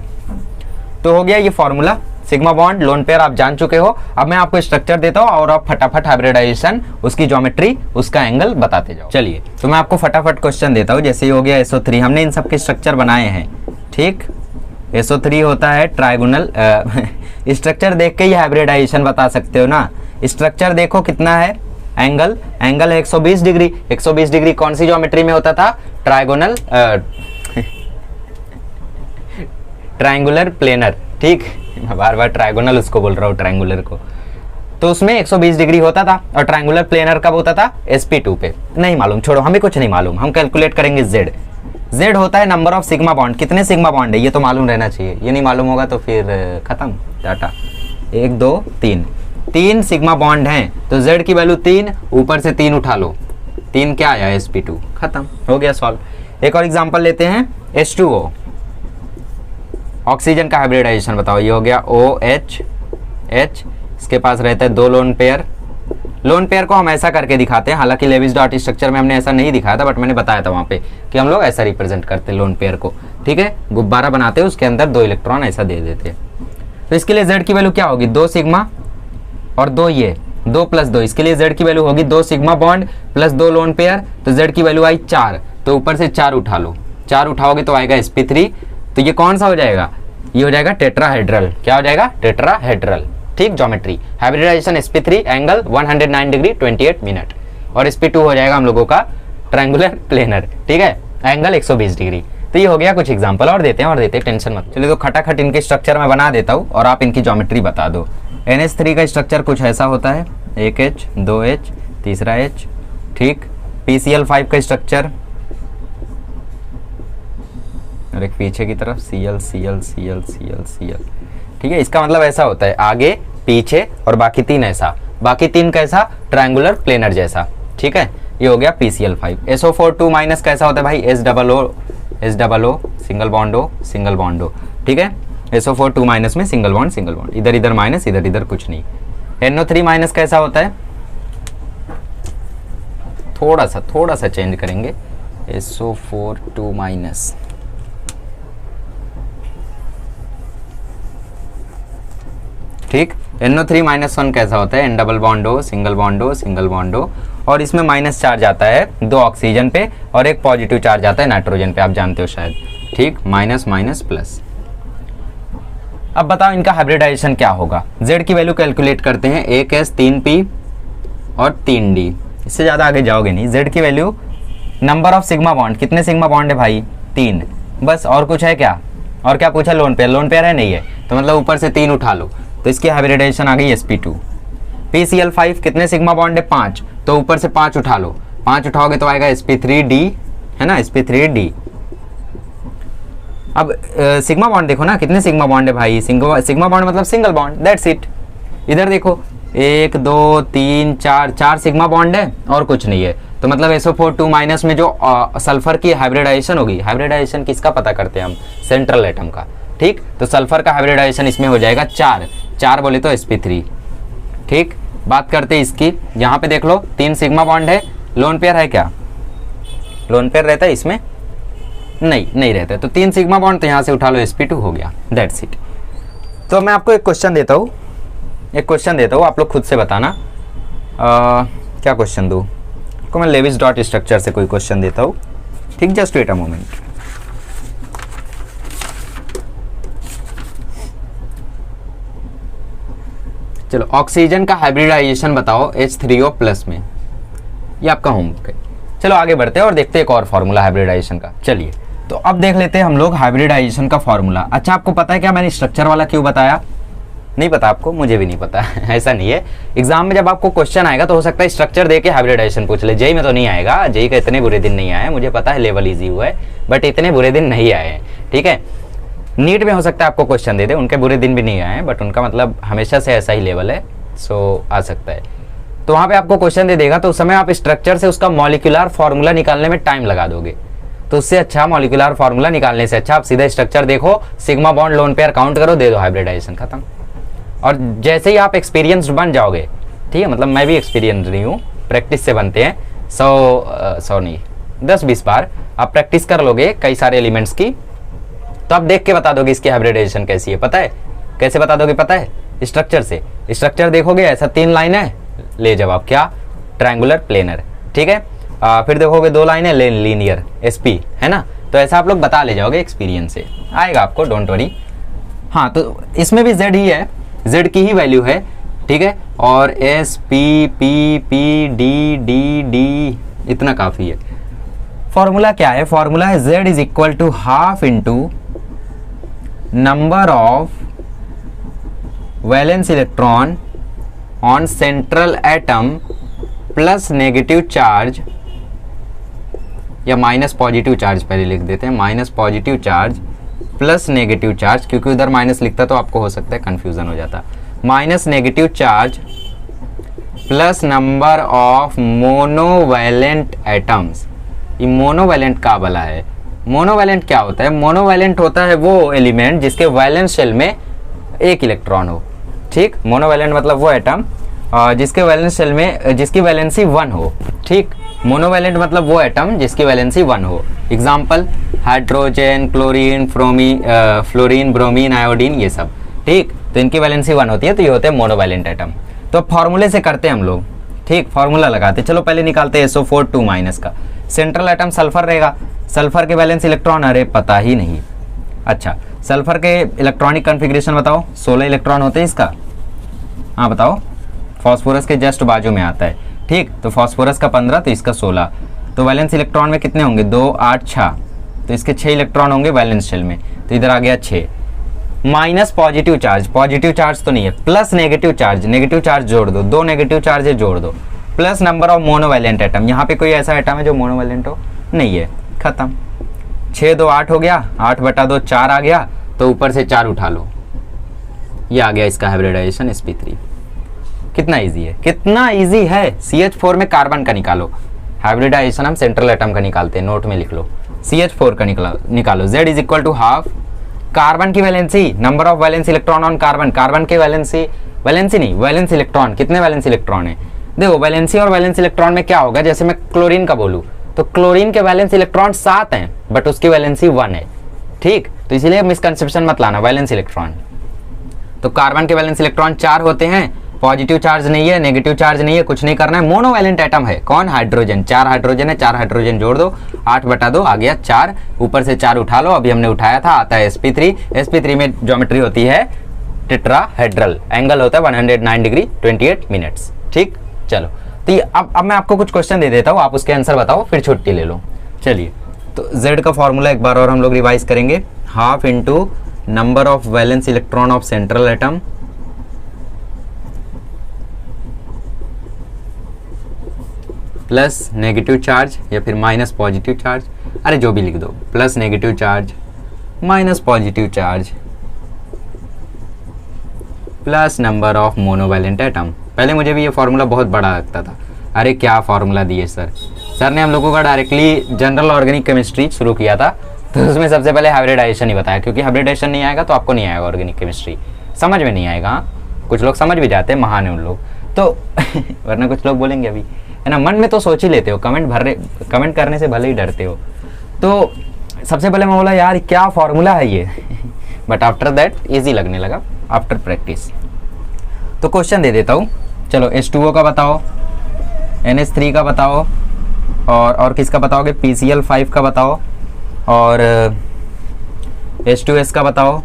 तो हो गया ये formula, sigma bond lone pair आप जान चुके हो। अब मैं आपको स्ट्रक्चर देता हूँ और आप फटाफट हाइब्रिडाइजेशन, उसकी ज्योमेट्री, उसका एंगल बताते जाओ। चलिए तो मैं आपको फटाफट क्वेश्चन देता हूँ। जैसे ही हो गया SO3, हमने इन सब के स्ट्रक्चर बनाए हैं, ठीक। SO3 होता है ट्राइगोनल, स्ट्रक्चर देख के ही हाइब्रिडाइजेशन बता सकते हो ना। स्ट्रक्चर देखो कितना है, एंगल है 120 डिग्री। 120 डिग्री कौन सी ज्योमेट्री में होता था, ट्राइगोनल ट्रायंगुलर प्लेनर, ठीक। मैं बार बार ट्रायगोनल उसको बोल रहा हूँ, ट्रायंगुलर को, तो उसमें 120 डिग्री होता था। और ट्रायंगुलर प्लेनर कब होता था, sp2 पे। नहीं मालूम, छोड़ो, हमें कुछ नहीं मालूम, हम कैलकुलेट करेंगे z होता है नंबर ऑफ सिग्मा बॉन्ड, कितने सिग्मा बॉन्ड है ये तो मालूम रहना चाहिए, ये नहीं मालूम होगा तो फिर खत्म, टाटा। 1 2 3 सिग्मा बॉन्ड हैं, तो z की वैल्यू 3, ऊपर से 3 उठा लो, 3 क्या आया, sp2, खत्म, हो गया सॉल्व। एक और एग्जांपल लेते हैं, H2O, ऑक्सीजन का हाइब्रिडाइजेशन बताओ। ये हो गया OH, इसके पास रहता है 2 लोन पेयर। लोन पेयर को हम ऐसा करके दिखाते हैं, हालांकि लेविस डॉट स्ट्रक्चर में हमने ऐसा नहीं दिखाया था, बट मैंने बताया था वहाँ पे कि हम लोग ऐसा रिप्रेजेंट करते हैं लोन पेयर को, ठीक है। गुब्बारा बनाते हैं, उसके अंदर 2 इलेक्ट्रॉन ऐसा दे देते हैं। तो इसके लिए z की वैल्यू क्या होगी, 2 सिग्मा और 2 ये 2 + 2, इसके लिए z की वैल्यू होगी 2 sigma bond plus 2 lone pair, तो z की वैल्यू आई 4, तो ऊपर से 4 उठा लो, 4 उठाओगे तो आएगा sp3। तो ये कौन सा हो जाएगा, ये हो जाएगा टेट्राहेड्रल, क्या हो जाएगा, टेट्राहेड्रल, ठीक। Geometry hybridization sp3, angle 109 degree 28 minute, और sp2 हो जाएगा हम लोगों का ट्रायंगुलर प्लेनर, ठीक है, एंगल 120 डिग्री। तो ये हो गया, कुछ एग्जांपल और देते हैं, टेंशन मत। चलिए तो खटाखट इनके स्ट्रक्चर में बना देता हूँ और आप इनकी ज्योमेट्री बता दो। NH3 का स्ट्रक्चर कुछ ऐसा होता है, 1H 2H तीसरा H, ठीक। PCl5 का स्ट्रक्चर, और एक पीछे की तरफ Cl Cl Cl Cl Cl, ठीक है। इसका मतलब ऐसा होता है, आगे पीछे और बाकी 3 ऐसा, बाकी 3 कैसा, ट्रायंगुलर प्लेनर जैसा, ठीक है। ये हो गया PCl5। SO4 2- कैसा होता है भाई, SOO सिंगल बॉन्ड O, ठीक है। SO4 2- में सिंगल बॉन्ड, इधर माइनस, इधर कुछ नहीं। NO3- कैसा होता है, थोड़ा सा चेंज करेंगे, SO4 2-, ठीक। NO3-1 कैसा होता है, N डबल बॉन्ड O, और इसमें माइनस चार्ज आता है 2 ऑक्सीजन पे और एक पॉजिटिव चार्ज आता है नाइट्रोजन पे, आप जानते हो शायद, ठीक। Minus plus. अब बताओ इनका हाइब्रिडाइजेशन क्या होगा। z की वैल्यू कैलकुलेट करते हैं, 1s 3p और 3d, इससे ज़्यादा आगे जाओगे नहीं। z की value, number of sigma bond, कितने सिग्मा बॉन्ड है भाई, 3, बस, और कुछ है क्या, और क्या पूछा, लोन पेयर, लोन पेयर है नहीं है तो मतलब ऊपर से 3 उठा लो, तो इसकी हाइब्रिडाइजेशन आ गई sp2। PCl5 कितने सिग्मा बॉन्ड है, 5, तो ऊपर से 5 उठा लो, 5 उठाओगे तो आएगा sp3d, है ना, sp3d। अब सिग्मा बॉन्ड देखो ना, कितने सिग्मा बॉन्ड है भाई, सिग्मा बॉन्ड मतलब सिंगल बॉन्ड, दैट्स इट। इधर देखो 1 2 3 4, 4 सिग्मा बॉन्ड है और कुछ नहीं है, तो मतलब SO4 2- में जो सल्फर की हाइब्रिडाइजेशन होगी, हाइब्रिडाइजेशन किसका पता करते हैं हम, सेंट्रल एटम का, ठीक, तो सल्फर का हाइब्रिडाइजेशन इसमें हो जाएगा 4 बोले तो sp3, ठीक। बात करते हैं इसकी, यहाँ पे देख लो 3 सिग्मा बॉन्ड है, लोन पेयर है क्या, लोन पेयर रहता है इसमें, नहीं रहता है, तो 3 सिग्मा बॉन्ड, तो यहाँ से उठा लो sp2 हो गया, दैट्स इट। तो मैं आपको एक क्वेश्चन देता हूँ, आप लोग खुद से बताना क्या क्वेश्चन दूँ आपको। मैं लेविस डॉट स्ट्रक्चर से कोई क्वेश्चन देता हूँ, ठीक, जस्ट वेट अ मोमेंट। चलो ऑक्सीजन का हाइब्रिडाइजेशन बताओ H3O+ में, ये आपका होमवर्क है। चलो आगे बढ़ते हैं और देखते हैं एक और फॉर्मूला हाइब्रिडाइजेशन का। चलिए तो अब देख लेते हैं हम लोग हाइब्रिडाइजेशन का फॉर्मूला। अच्छा आपको पता है क्या मैंने स्ट्रक्चर वाला क्यों बताया, नहीं पता आपको, मुझे भी नहीं पता ऐसा नहीं है, एग्जाम में जब आपको क्वेश्चन आएगा तो हो सकता है स्ट्रक्चर देके हाइब्रिडाइजेशन पूछ ले। जेई में तो नहीं आएगा, जेई का इतने बुरे दिन नहीं आए, मुझे पता है लेवल इजी हुआ है, बट इतने बुरे दिन नहीं आए हैं, ठीक है। नीट में हो सकता है आपको क्वेश्चन दे दे, उनके बुरे दिन भी नहीं आए हैं, बट उनका मतलब हमेशा से ऐसा ही लेवल है, सो आ सकता है। तो वहाँ पे आपको क्वेश्चन दे देगा, तो उस समय आप स्ट्रक्चर से उसका मॉलिक्यूलर फार्मूला निकालने में टाइम लगा दोगे, तो उससे अच्छा मॉलिक्यूलर फार्मूला निकालने से अच्छा आप सीधा स्ट्रक्चर देखो, sigma bond lone pair count करो, दे दो हाइब्रिडाइजेशन खत्म। और जैसे ही आप एक्सपीरियंस बन जाओगे, ठीक है, मतलब मैं भी एक्सपीरियंस नहीं हूँ, प्रैक्टिस से बनते हैं, 100 नहीं 10-20 बार आप प्रैक्टिस कर लोगे कई सारे एलिमेंट्स की, तो आप देख के बता दोगे इसकी हाइब्रिडाइजेशन कैसी है। पता है कैसे बता दोगे, पता है, स्ट्रक्चर से, स्ट्रक्चर देखोगे ऐसा 3 लाइन है, ले जवाब क्या, ट्रायंगुलर प्लेनर, ठीक है। फिर देखोगे 2 लाइन है, लीनियर sp, है ना, तो ऐसा आप लोग बता ले जाओगे, एक्सपीरियंस से आएगा आपको, डोंट वरी। हाँ तो इसमें भी z ही है, z की ही वैल्यू है, ठीक है, और sp p p d d d इतना काफ़ी है। फॉर्मूला क्या है, फॉर्मूला है z is equal to half into number of valence electron on central atom plus negative charge, या माइनस पॉजिटिव चार्ज पहले लिख देते हैं, minus positive charge plus negative charge, क्योंकि उधर माइनस लिखता तो आपको हो सकता है कंफ्यूजन हो जाता, minus negative charge plus number of monovalent atoms. ये मोनोवैलेंट का भला है, मोनोवैलेंट क्या होता है, मोनोवैलेंट होता है वो एलिमेंट जिसके वैलेंस शेल में 1 इलेक्ट्रॉन हो, ठीक, मोनोवैलेंट मतलब वो एटम जिसके वैलेंस शेल में, जिसकी वैलेंसी 1 हो, ठीक, मोनोवैलेंट मतलब वो एटम जिसकी वैलेंसी 1 हो। Example hydrogen, chlorine, fluorine, bromine, iodine, ये सब, ठीक, तो इनकी वैलेंसी 1 होती है, तो ये होते हैं मोनोवैलेंट एटम। तो फॉर्मूले से करते हैं हम लोग, ठीक, फॉर्मूला लगाते, चलो पहले निकालते हैं SO4 2- का। सेंट्रल एटम सल्फर रहेगा, सल्फर के वैलेंस इलेक्ट्रॉन, अरे पता ही नहीं। अच्छा सल्फर के इलेक्ट्रॉनिक कॉन्फ़िगरेशन बताओ, 16 इलेक्ट्रॉन होते हैं इसका, हाँ बताओ, फॉस्फोरस के जस्ट बाजू में आता है, ठीक, तो फॉस्फोरस का 15, तो इसका 16, तो वैलेंस इलेक्ट्रॉन में कितने होंगे, 2 8 6, तो इसके 6 इलेक्ट्रॉन होंगे वैलेंस शेल में, तो इधर आ गया 6। माइनस पॉजिटिव चार्ज तो नहीं है, प्लस नेगेटिव चार्ज जोड़ दो, 2 नेगेटिव चार्ज जोड़ दो, plus number of monovalent atom, यहाँ पे कोई ऐसा एटम है जो मोनोवैलेंट हो, नहीं है, खत्म। 6 2 8 हो गया, 8/2 4 आ गया, तो ऊपर से 4 उठा लो, ये आ गया इसका हाइब्रिडाइजेशन sp3। कितना इजी है, कितना इजी है। CH4 में कार्बन का निकालो, हाइब्रिडाइजेशन हम सेंट्रल एटम का निकालते हैं, नोट में लिख लो, CH4 का निकालो, z is equal to half carbon की valency, number of valence electron on carbon, carbon के वैलेंस इलेक्ट्रॉन, कितने वैलेंस इलेक्ट्रॉन है, देखो वैलेंसी और वैलेंस इलेक्ट्रॉन में क्या होगा, जैसे मैं क्लोरीन का बोलूँ तो क्लोरीन के वैलेंस इलेक्ट्रॉन 7 हैं, बट उसकी वैलेंसी 1 है, ठीक, तो इसीलिए मिसकंसेप्शन मत लाना, वैलेंस इलेक्ट्रॉन। तो कार्बन के वैलेंस इलेक्ट्रॉन 4 होते हैं, पॉजिटिव चार्ज नहीं है, नेगेटिव चार्ज नहीं है, कुछ नहीं करना है, मोनोवैलेंट एटम है, कौन, हाइड्रोजन, 4 हाइड्रोजन है, 4 हाइड्रोजन जोड़ दो, 8/2 आ गया 4, ऊपर से 4 उठा लो, अभी हमने उठाया था, आता है sp3 में ज्योमेट्री होती है टेट्राहेड्रल, एंगल होता है 109 डिग्री 28 मिनट्स, ठीक। चलो तो ये अब मैं आपको कुछ क्वेश्चन दे देता हूँ, आप उसके आंसर बताओ, फिर छुट्टी ले लो। चलिए तो z का फॉर्मूला एक बार और हम लोग रिवाइज करेंगे, half into number of valence electron of central atom plus negative charge या फिर माइनस पॉजिटिव चार्ज, अरे जो भी लिख दो, plus negative charge minus positive charge plus number of monovalent atom. पहले मुझे भी ये फॉर्मूला बहुत बड़ा लगता था, अरे क्या फॉर्मूला दिए सर ने हम लोगों का डायरेक्टली जनरल ऑर्गेनिक केमिस्ट्री शुरू किया था, तो उसमें सबसे पहले हाइब्रिडाइजेशन ही बताया, क्योंकि हाइब्रिडाइजेशन नहीं आएगा तो आपको नहीं आएगा ऑर्गेनिक केमिस्ट्री, समझ में नहीं आएगा। हाँ कुछ लोग समझ भी जाते हैं, महान है उन लोग तो वरना कुछ लोग बोलेंगे अभी, है ना, मन में तो सोच ही लेते हो, कमेंट करने से भले ही डरते हो। तो सबसे पहले मैं बोला यार क्या फॉर्मूला है ये बट आफ्टर दैट इजी लगने लगा आफ्टर प्रैक्टिस। तो क्वेश्चन दे देता हूँ, चलो H2O का बताओ, NH3 का बताओ, और किसका बताओगे, PCl5 का बताओ, और H2S का बताओ,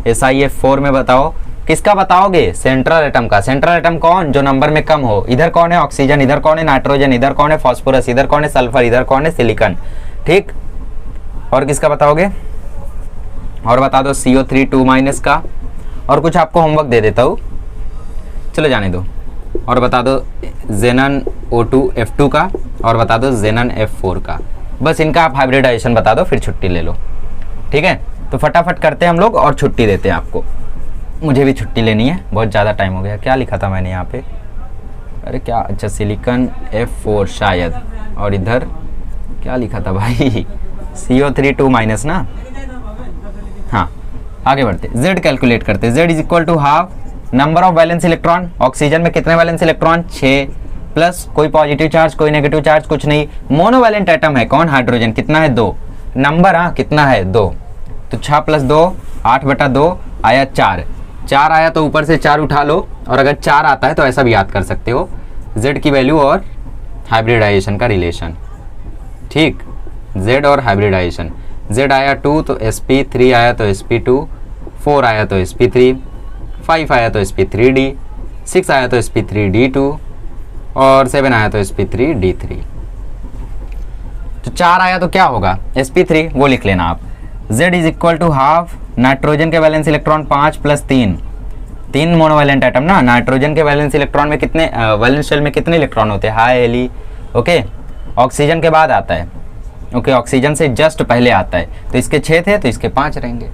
SiF4 में बताओ, किसका बताओगे, सेंट्रल एटम का। सेंट्रल एटम कौन, जो नंबर में कम हो, इधर कौन है ऑक्सीजन, इधर कौन है नाइट्रोजन, इधर कौन है फॉस्फोरस, इधर कौन है सल्फर, इधर कौन है सिलिकॉन, ठीक। और किसका बताओगे, और बता दो CO3 2- का, और कुछ आपको होमवर्क दे देता हूँ, चलो जाने दो, और बता दो Xenon O2 F2 का, और बता दो Xenon F4 का। बस इनका आप हाइब्रिडाइजेशन बता दो, फिर छुट्टी ले लो, ठीक है। तो फटाफट करते हैं हम लोग और छुट्टी देते हैं आपको, मुझे भी छुट्टी लेनी है, बहुत ज़्यादा टाइम हो गया। क्या लिखा था मैंने यहाँ पे, अरे क्या, अच्छा सिलिकॉन F4 शायद, और इधर क्या लिखा था भाई CO3 2- ना, हाँ आगे बढ़ते, Z कैलकुलेट करते, Z is equal to half number of valence electron, oxygen में कितने वैलेंस इलेक्ट्रॉन 6, प्लस कोई पॉजिटिव चार्ज कोई नेगेटिव चार्ज कुछ नहीं, मोनोवैलेंट एटम है कौन, हाइड्रोजन, कितना है 2, नंबर हाँ कितना है 2, तो 6 + 2 8/2 आया 4 आया, तो ऊपर से 4 उठा लो, और अगर 4 आता है तो ऐसा भी याद कर सकते हो Z की वैल्यू और हाइब्रिडाइजेशन का रिलेशन, ठीक, Z और हाइब्रिडाइजेशन, Z आया 2 तो sp3 आया तो sp2, 4 आया तो sp3, 5 आया तो sp3d, 6 आया तो sp3d2, और 7 आया तो sp3d3। तो 4 आया तो क्या होगा, sp3 वो लिख लेना आप। Z is equal to half nitrogen के वैलेंस इलेक्ट्रॉन 5 + 3 मोनोवैलेंट एटम ना, नाइट्रोजन के वैलेंस इलेक्ट्रॉन में कितने, वैलेंस शेल में कितने इलेक्ट्रॉन होते हैं, हाई एली, ओके, ऑक्सीजन के बाद आता है, ओके, ऑक्सीजन से जस्ट पहले आता है, तो इसके 6 थे तो इसके 5 रहेंगे,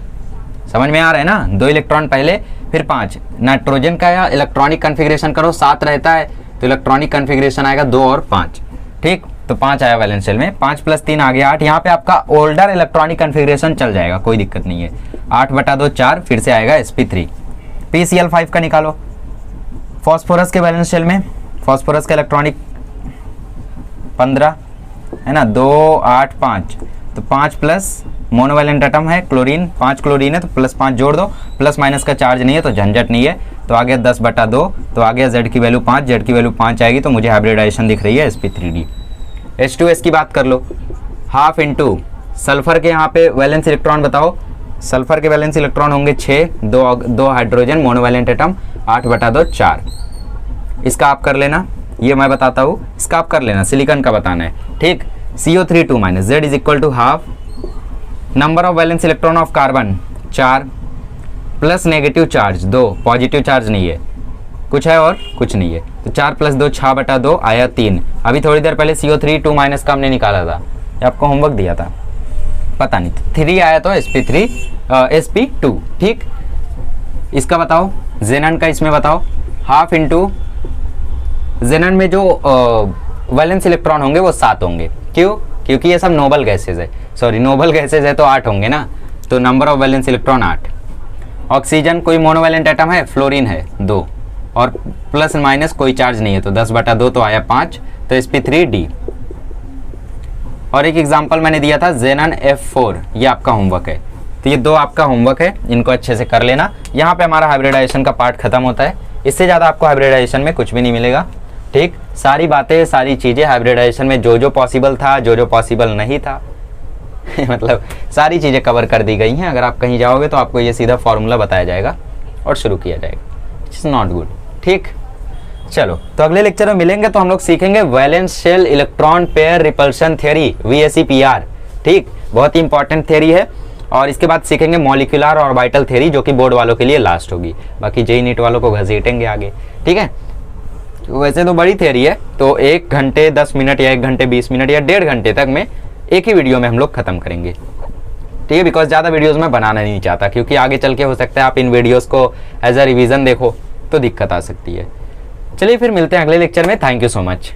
समझ में आ रहा है ना, 2 इलेक्ट्रॉन पहले फिर 5। नाइट्रोजन का या इलेक्ट्रॉनिक कन्फिग्रेशन करो 7 रहता है, तो इलेक्ट्रॉनिक कन्फिग्रेशन आएगा 2 और 5, ठीक, तो 5 आया वैलेंस शेल में, 5 + 3 आ गया 8, यहाँ पे आपका ओल्डर इलेक्ट्रॉनिक कन्फिग्रेशन चल जाएगा, कोई दिक्कत नहीं है, 8/2 4, फिर से आएगा sp3। PCl5 का निकालो, फॉस्फोरस के वैलेंस शेल में, फॉस्फोरस का इलेक्ट्रॉनिक 15 है ना, 2 8 5, तो 5 प्लस मोनोवैलेंट एटम है क्लोरीन, 5 क्लोरीन है तो +5 जोड़ दो, प्लस माइनस का चार्ज नहीं है तो झंझट नहीं है, तो आ गया 10/2, तो आ गया Z की वैल्यू 5, Z की वैल्यू 5 आएगी, तो मुझे हाइब्रिडाइजेशन दिख रही है sp3d। H2S की बात कर लो, हाफ इंटू सल्फर के यहाँ पे वैलेंस इलेक्ट्रॉन बताओ, सल्फर के वैलेंस इलेक्ट्रॉन होंगे 6, 2 हाइड्रोजन मोनोवैलेंट एटम 8/2 4, इसका आप कर लेना, ये मैं बताता हूँ, इसका आप कर लेना, सिलिकॉन का बताना है, ठीक। CO3 2- Z is equal to half number of valence electron of carbon 4, plus negative charge 2, positive charge नहीं है, कुछ है और कुछ नहीं है, तो 4 + 2 6/2 आया 3। अभी थोड़ी देर पहले CO3 2- का हमने निकाला था, ये आपको होमवर्क दिया था, पता नहीं, 3 आया तो sp2, ठीक। इसका बताओ, Xenon का इसमें बताओ, हाफ इंटू Xenon में जो वैलेंस इलेक्ट्रॉन होंगे वो 7 होंगे, क्यों, क्योंकि ये सब नोबल गैसेज है, सॉरी नोबल गैसेज है तो 8 होंगे ना, तो number of valence electron 8। Oxygen कोई मोनोवैलेंट एटम है, फ्लोरीन है 2, और प्लस माइनस कोई चार्ज नहीं है, तो 10/2 तो आया 5, तो sp3d। और एक एग्जांपल मैंने दिया था Xenon F4, ये आपका होमवर्क है, तो ये 2 आपका होमवर्क है, इनको अच्छे से कर लेना। यहाँ पे हमारा हाइब्रिडाइजेशन का पार्ट खत्म होता है, इससे ज़्यादा आपको हाइब्रिडाइजेशन में कुछ भी नहीं मिलेगा, ठीक। सारी बातें सारी चीज़ें हाइब्रिडाइजेशन में जो पॉसिबल था, जो पॉसिबल नहीं था मतलब सारी चीज़ें कवर कर दी गई हैं। अगर आप कहीं जाओगे तो आपको ये सीधा फॉर्मूला बताया जाएगा और शुरू किया जाएगा, इट्स नॉट गुड, ठीक। चलो तो अगले लेक्चर में मिलेंगे, तो हम लोग सीखेंगे valence shell electron pair repulsion theory, VSEPR, ठीक, बहुत ही इंपॉर्टेंट थ्योरी है। और इसके बाद सीखेंगे मॉलिक्यूलर और वाइटल थ्योरी, जो कि बोर्ड वालों के लिए लास्ट होगी, बाकी जेई नीट वालों को घसीटेंगे आगे, ठीक है। वैसे तो बड़ी थ्योरी है, तो 1 घंटे 10 मिनट या 1 घंटे 20 मिनट या 1.5 घंटे तक में एक ही वीडियो में हम लोग खत्म करेंगे, ठीक है। बिकॉज ज़्यादा वीडियोस में बनाना नहीं चाहता, क्योंकि आगे चल के हो सकता है आप इन वीडियोस को एज अ रिवीजन देखो तो दिक्कत आ सकती है। चलिए फिर मिलते हैं अगले लेक्चर में। Thank you so much.